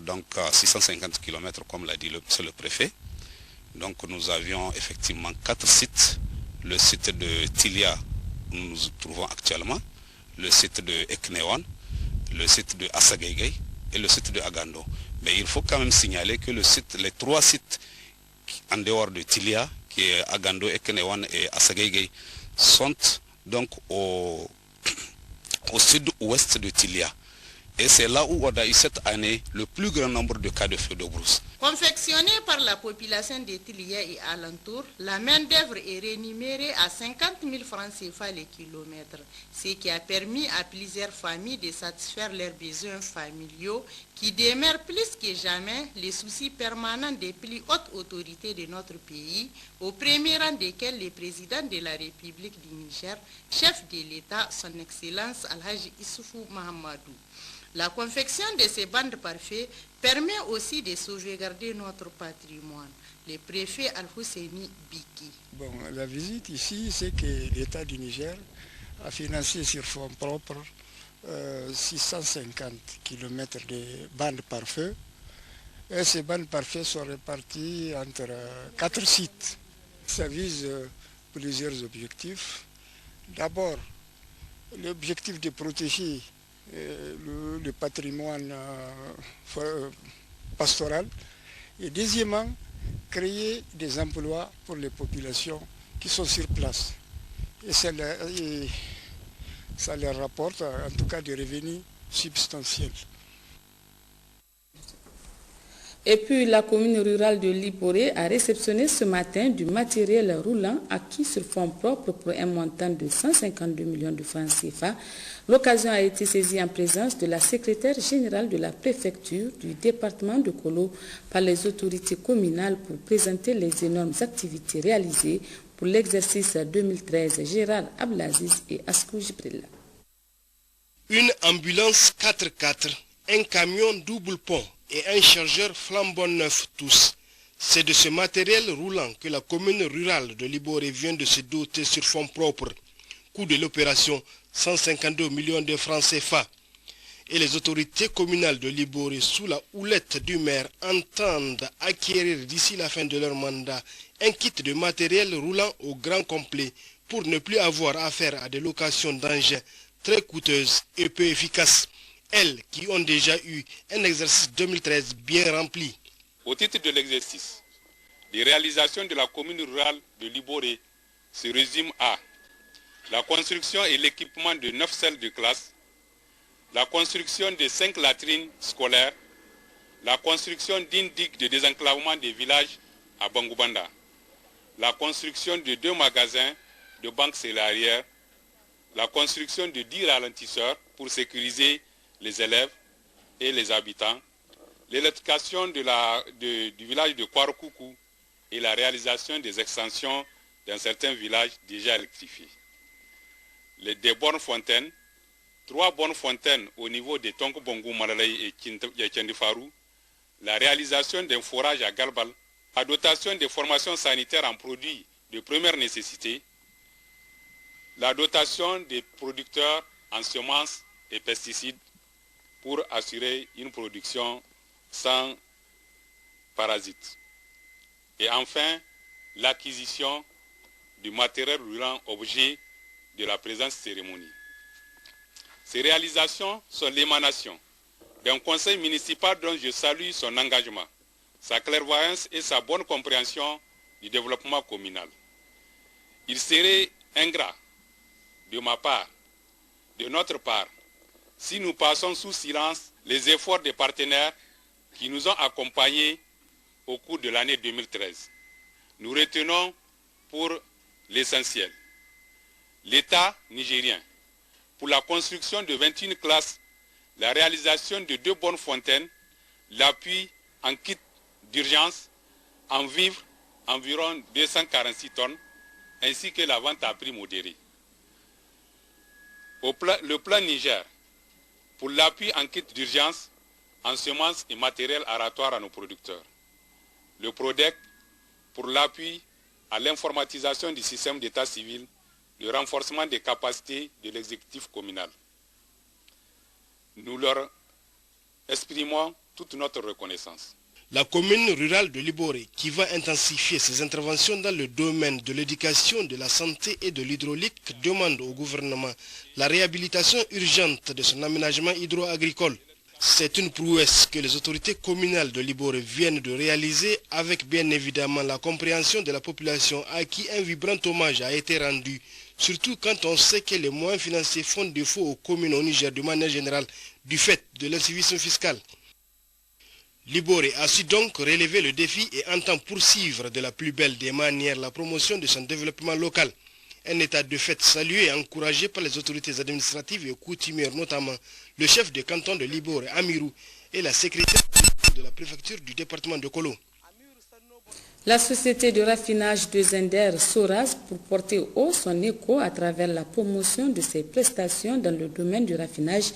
[SPEAKER 17] donc 650 km, comme l'a dit le préfet. Donc nous avions effectivement 4 sites. Le site de Tilia, où nous nous trouvons actuellement, le site de Eknewan, le site de Asagege et le site de Agando. Mais il faut quand même signaler que les 3 sites en dehors de Tilia, qui est Agando, Eknewan et Asagege, sont donc au sud-ouest de Tilia. Et c'est là où on a eu cette année le plus grand nombre de cas de feux de brousse.
[SPEAKER 8] Confectionnée par la population de Tilia et alentour, la main-d'œuvre est rémunérée à 50 000 francs CFA le kilomètre, ce qui a permis à plusieurs familles de satisfaire leurs besoins familiaux qui demeurent plus que jamais les soucis permanents des plus hautes autorités de notre pays, au premier rang desquels le président de la République du Niger, chef de l'État, son Excellence Alhaji Issoufou Mahamadou. La confection de ces bandes pare-feu permet aussi de sauvegarder notre patrimoine. Le préfet Al-Husseini Biki.
[SPEAKER 18] Bon, la visite ici, c'est que l'État du Niger a financé sur fonds propres 650 km de bandes pare-feu. Et ces bandes pare-feu sont réparties entre 4 sites. Ça vise plusieurs objectifs. D'abord, l'objectif de protéger le patrimoine pastoral et deuxièmement créer des emplois pour les populations qui sont sur place et ça leur rapporte en tout cas des revenus substantiels.
[SPEAKER 1] Et puis, la commune rurale de Liboré a réceptionné ce matin du matériel roulant acquis sur fonds propres pour un montant de 152 millions de francs CFA. L'occasion a été saisie en présence de la secrétaire générale de la préfecture du département de Kolo par les autorités communales pour présenter les énormes activités réalisées pour l'exercice 2013. Gérard Ablaziz et Askou Jibrilla.
[SPEAKER 2] Une ambulance 4x4, un camion double pont et un chargeur flambant neuf tous. C'est de ce matériel roulant que la commune rurale de Liboré vient de se doter sur fonds propres. Coût de l'opération, 152 millions de francs CFA. Et les autorités communales de Liboré, sous la houlette du maire, entendent acquérir d'ici la fin de leur mandat un kit de matériel roulant au grand complet pour ne plus avoir affaire à des locations d'engins très coûteuses et peu efficaces. Elles qui ont déjà eu un exercice 2013 bien rempli.
[SPEAKER 19] Au titre de l'exercice, les réalisations de la commune rurale de Liboré se résument à la construction et l'équipement de 9 salles de classe, la construction de 5 latrines scolaires, la construction d'une digue de désenclavement des villages à Bangoubanda, la construction de 2 magasins de banques céréalières, la construction de 10 ralentisseurs pour sécuriser les élèves et les habitants, l'électrification du village de Kouaroukoukou et la réalisation des extensions dans certains villages déjà électrifiés. Des bornes fontaines, 3 bornes fontaines au niveau de Tonkobongo, Malalay et Tchendifarou, la réalisation d'un forage à Galbal, la dotation des formations sanitaires en produits de première nécessité, la dotation des producteurs en semences et pesticides pour assurer une production sans parasites. Et enfin, l'acquisition du matériel roulant objet de la présente cérémonie. Ces réalisations sont l'émanation d'un conseil municipal dont je salue son engagement, sa clairvoyance et sa bonne compréhension du développement communal. Il serait ingrat de ma part, de notre part, si nous passons sous silence les efforts des partenaires qui nous ont accompagnés au cours de l'année 2013. Nous retenons pour l'essentiel l'État nigérien pour la construction de 21 classes, la réalisation de 2 bonnes fontaines, l'appui en kit d'urgence, en vivres environ 246 tonnes, ainsi que la vente à prix modéré. Le plan Niger pour l'appui en kit d'urgence, en semences et matériel aratoire à nos producteurs. Le PRODEC pour l'appui à l'informatisation du système d'état civil, le renforcement des capacités de l'exécutif communal. Nous leur exprimons toute notre reconnaissance.
[SPEAKER 2] La commune rurale de Liboré, qui va intensifier ses interventions dans le domaine de l'éducation, de la santé et de l'hydraulique, demande au gouvernement la réhabilitation urgente de son aménagement hydro-agricole. C'est une prouesse que les autorités communales de Liboré viennent de réaliser avec bien évidemment la compréhension de la population à qui un vibrant hommage a été rendu, surtout quand on sait que les moyens financiers font défaut aux communes au Niger de manière générale du fait de l'incivisme fiscal. Liboré a su donc relever le défi et entend poursuivre de la plus belle des manières la promotion de son développement local. Un état de fait salué et encouragé par les autorités administratives et coutumières, notamment le chef de canton de Liboré, Amirou, et la secrétaire de la préfecture du département de Kolo.
[SPEAKER 1] La société de raffinage de Zender, Soraz, pour porter haut son écho à travers la promotion de ses prestations dans le domaine du raffinage,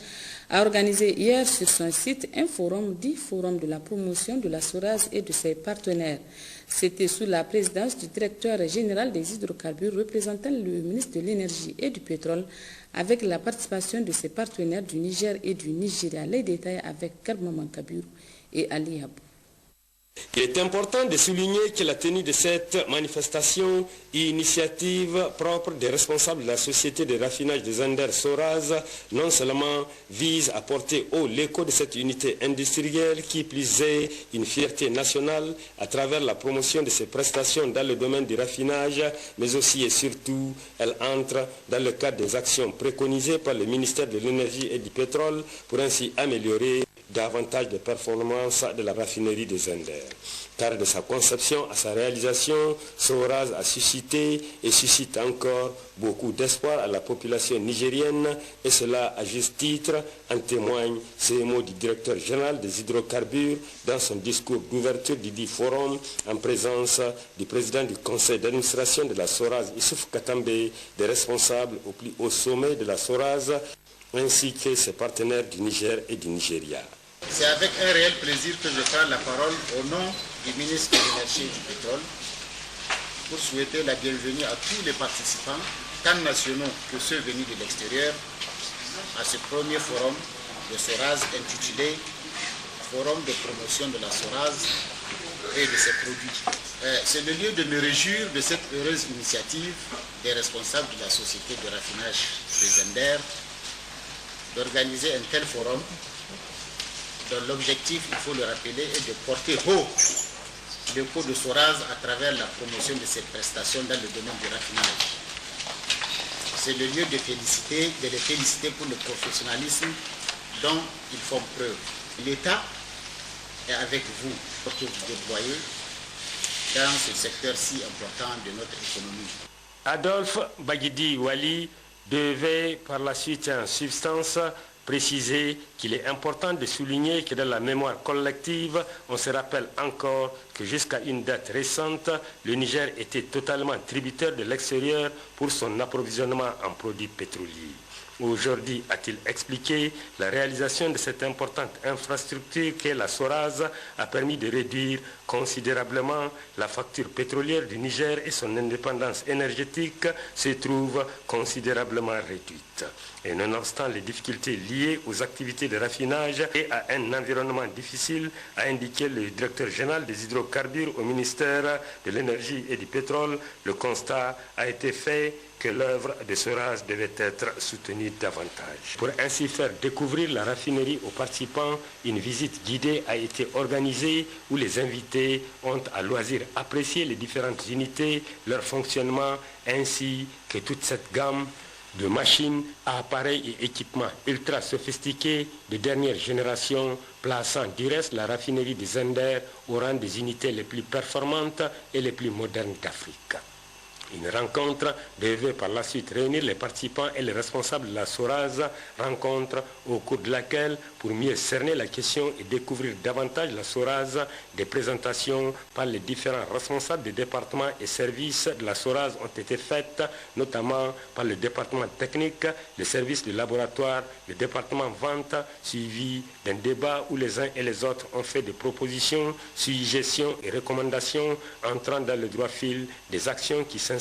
[SPEAKER 1] a organisé hier sur son site un forum dit Forum de la promotion de la Soraz et de ses partenaires. C'était sous la présidence du directeur général des hydrocarbures représentant le ministre de l'Énergie et du Pétrole, avec la participation de ses partenaires du Niger et du Nigeria. Les détails avec Karmaman Kabiru et Ali Abou.
[SPEAKER 20] Il est important de souligner que la tenue de cette manifestation et initiative propre des responsables de la société de raffinage de Zender Soraz non seulement vise à porter haut l'écho de cette unité industrielle qui plus est une fierté nationale à travers la promotion de ses prestations dans le domaine du raffinage, mais aussi et surtout elle entre dans le cadre des actions préconisées par le ministère de l'Énergie et du Pétrole pour ainsi améliorer davantage de performances de la raffinerie de Zender. Car de sa conception à sa réalisation, Soraz a suscité et suscite encore beaucoup d'espoir à la population nigérienne, et cela à juste titre en témoignent ces mots du directeur général des hydrocarbures dans son discours d'ouverture du dit forum en présence du président du conseil d'administration de la Soraz, Issouf Katambe, des responsables au plus haut sommet de la Soraz, ainsi que ses partenaires du Niger et du Nigeria.
[SPEAKER 21] C'est avec un réel plaisir que je prends la parole au nom du ministre de l'Énergie et du Pétrole pour souhaiter la bienvenue à tous les participants, tant nationaux que ceux venus de l'extérieur, à ce premier forum de Soraz intitulé Forum de promotion de la Soraz et de ses produits. C'est le lieu de me réjouir de cette heureuse initiative des responsables de la société de raffinage de Zender d'organiser un tel forum dont l'objectif, il faut le rappeler, est de porter haut le coût de Soraz à travers la promotion de ses prestations dans le domaine du raffinage. C'est le lieu de les féliciter pour le professionnalisme dont ils font preuve. L'État est avec vous pour que vous déployez dans ce secteur si important de notre économie.
[SPEAKER 20] Adolphe Baguidi Wali devait par la suite en substance préciser qu'il est important de souligner que dans la mémoire collective, on se rappelle encore que jusqu'à une date récente, le Niger était totalement tributaire de l'extérieur pour son approvisionnement en produits pétroliers. Aujourd'hui, a-t-il expliqué, la réalisation de cette importante infrastructure qu'est la Soraz a permis de réduire considérablement la facture pétrolière du Niger et son indépendance énergétique se trouve considérablement réduite. Et nonobstant les difficultés liées aux activités de raffinage et à un environnement difficile, a indiqué le directeur général des hydrocarbures au ministère de l'Énergie et du Pétrole, le constat a été fait que l'œuvre de Soraz devait être soutenue davantage. Pour ainsi faire découvrir la raffinerie aux participants, une visite guidée a été organisée où les invités ont à loisir apprécié les différentes unités, leur fonctionnement, ainsi que toute cette gamme de machines, appareils et équipements ultra sophistiqués de dernière génération, plaçant du reste la raffinerie de Zender au rang des unités les plus performantes et les plus modernes d'Afrique. Une rencontre devait par la suite réunir les participants et les responsables de la Soraz, rencontre au cours de laquelle, pour mieux cerner la question et découvrir davantage la Soraz, des présentations par les différents responsables des départements et services de la Soraz ont été faites, notamment par le département technique, le service de laboratoire, le département vente, suivi d'un débat où les uns et les autres ont fait des propositions, suggestions et recommandations entrant dans le droit fil des actions qui s'inscrivent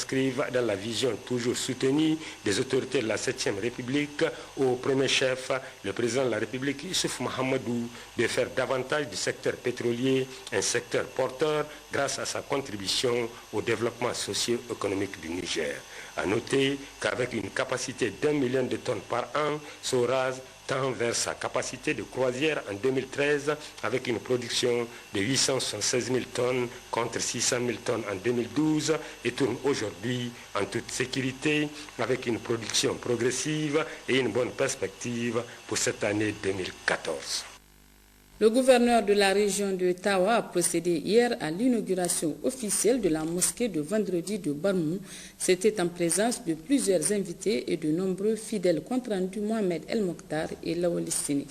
[SPEAKER 20] dans la vision toujours soutenue des autorités de la 7e République, au premier chef, le président de la République, Issouf Mahamadou, de faire davantage du secteur pétrolier un secteur porteur grâce à sa contribution au développement socio-économique du Niger. À noter qu'avec une capacité d'1 million de tonnes par an, Soraz tend vers sa capacité de croisière en 2013 avec une production de 876 000 tonnes contre 600 000 tonnes en 2012 et tourne aujourd'hui en toute sécurité avec une production progressive et une bonne perspective pour cette année 2014.
[SPEAKER 1] Le gouverneur de la région de Tawa a procédé hier à l'inauguration officielle de la mosquée de vendredi de Barmou. C'était en présence de plusieurs invités et de nombreux fidèles, compte rendu Mohamed El Mokhtar et Lawal Sini.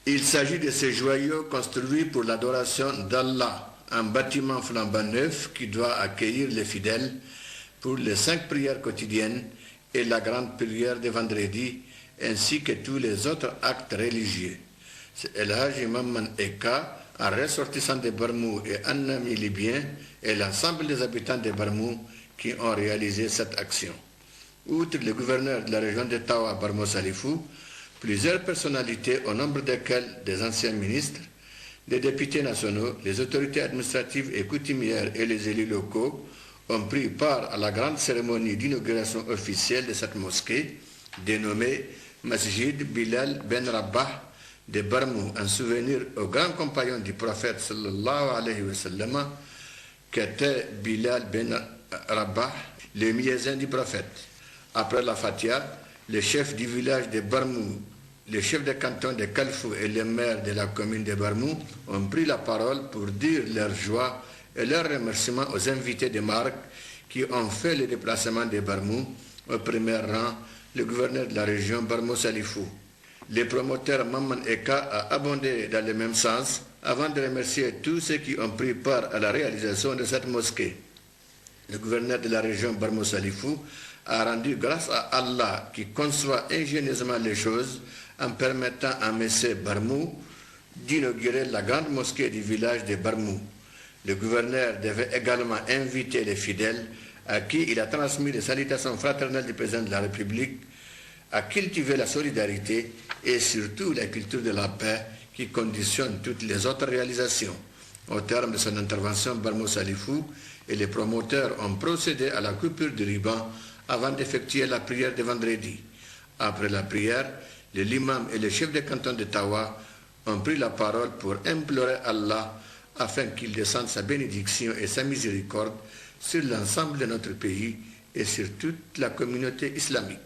[SPEAKER 12] Il s'agit de ces joyaux construits pour l'adoration d'Allah, un bâtiment flambant neuf qui doit accueillir les fidèles pour les 5 prières quotidiennes et la grande prière de vendredi, ainsi que tous les autres actes religieux. C'est El Hajj Mamman Eka, un ressortissant de Barmou et un ami libyen, et l'ensemble des habitants de Barmou qui ont réalisé cette action. Outre le gouverneur de la région de Tawa, Barmou Salifou, plusieurs personnalités, au nombre desquelles des anciens ministres, des députés nationaux, les autorités administratives et coutumières et les élus locaux, ont pris part à la grande cérémonie d'inauguration officielle de cette mosquée, dénommée Masjid Bilal Ben Rabah de Barmou, un souvenir au grand compagnon du prophète sallallahu alayhi wa sallam, qu'était Bilal Ben Rabah, le muezzin du prophète. Après la Fatiha, le chef du village de Barmou, les chefs de canton de Kalfou et les maires de la commune de Barmou ont pris la parole pour dire leur joie et leur remerciement aux invités de marque qui ont fait le déplacement de Barmou, au premier rang le gouverneur de la région Barmou Salifou. Le promoteur Maman Eka a abondé dans le même sens avant de remercier tous ceux qui ont pris part à la réalisation de cette mosquée. Le gouverneur de la région Barmou Salifou a rendu grâce à Allah qui conçoit ingénieusement les choses en permettant à M. Barmou d'inaugurer la grande mosquée du village de Barmou. Le gouverneur devait également inviter les fidèles à qui il a transmis les salutations fraternelles du président de la République à cultiver la solidarité et surtout la culture de la paix qui conditionne toutes les autres réalisations. Au terme de son intervention, Barmou Salifou et les promoteurs ont procédé à la coupure du ruban avant d'effectuer la prière de vendredi. Après la prière, l'imam et le chef de canton de Tawa ont pris la parole pour implorer Allah afin qu'il descende sa bénédiction et sa miséricorde sur l'ensemble de notre pays et sur toute la communauté islamique.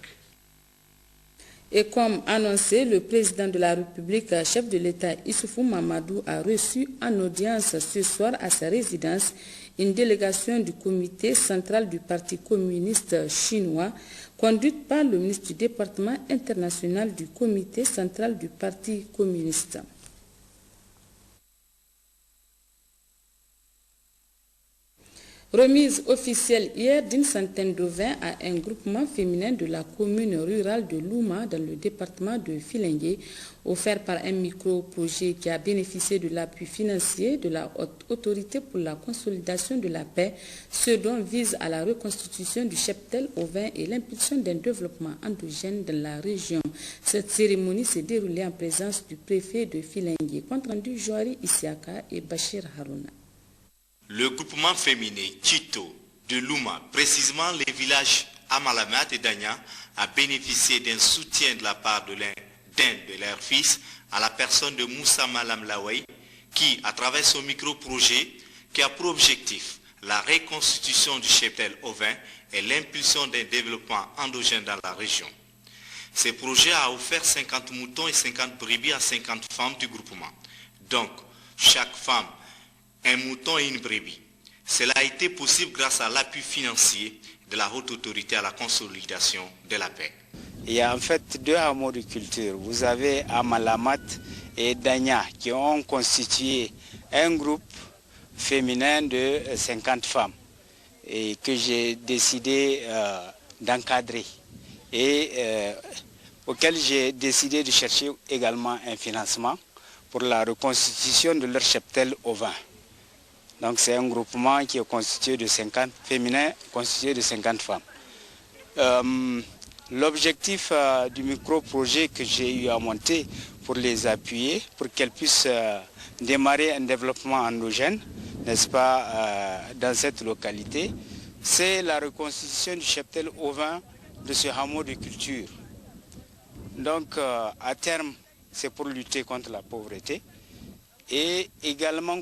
[SPEAKER 1] Et comme annoncé, le président de la République, chef de l'État Issoufou Mahamadou, a reçu en audience ce soir à sa résidence une délégation du comité central du Parti communiste chinois, conduite par le ministre du département international du comité central du Parti communiste. Remise officielle hier d'une centaine de vins à un groupement féminin de la commune rurale de Louma dans le département de Filengue, offert par un micro-projet qui a bénéficié de l'appui financier de la Haute Autorité pour la consolidation de la paix, ce dont vise à la reconstitution du cheptel au vin et l'impulsion d'un développement endogène dans la région. Cette cérémonie s'est déroulée en présence du préfet de Filengue, compte rendu Joari Isiaka et Bachir Harouna.
[SPEAKER 3] Le groupement féminin Chito de Louma, précisément les villages Amalamat et Danya, a bénéficié d'un soutien de la part de l'un de leurs fils à la personne de Moussa Malam Lawai, qui, à travers son micro-projet, qui a pour objectif la reconstitution du cheptel au vin et l'impulsion d'un développement endogène dans la région. Ce projet a offert 50 moutons et 50 brebis à 50 femmes du groupement. Donc, chaque femme, un mouton et une brebis. Cela a été possible grâce à l'appui financier de la Haute Autorité à la consolidation de la paix.
[SPEAKER 22] Il y a en fait deux hameaux de culture. Vous avez Amalamat et Danya qui ont constitué un groupe féminin de 50 femmes et que j'ai décidé d'encadrer et auquel j'ai décidé de chercher également un financement pour la reconstitution de leur cheptel au vin. Donc c'est un groupement qui est constitué de 50 féminins, constitué de 50 femmes. L'objectif du micro-projet que j'ai eu à monter pour les appuyer, pour qu'elles puissent démarrer un développement endogène, n'est-ce pas, dans cette localité, c'est la reconstitution du cheptel au vin de ce hameau de culture. Donc à terme, c'est pour lutter contre la pauvreté et également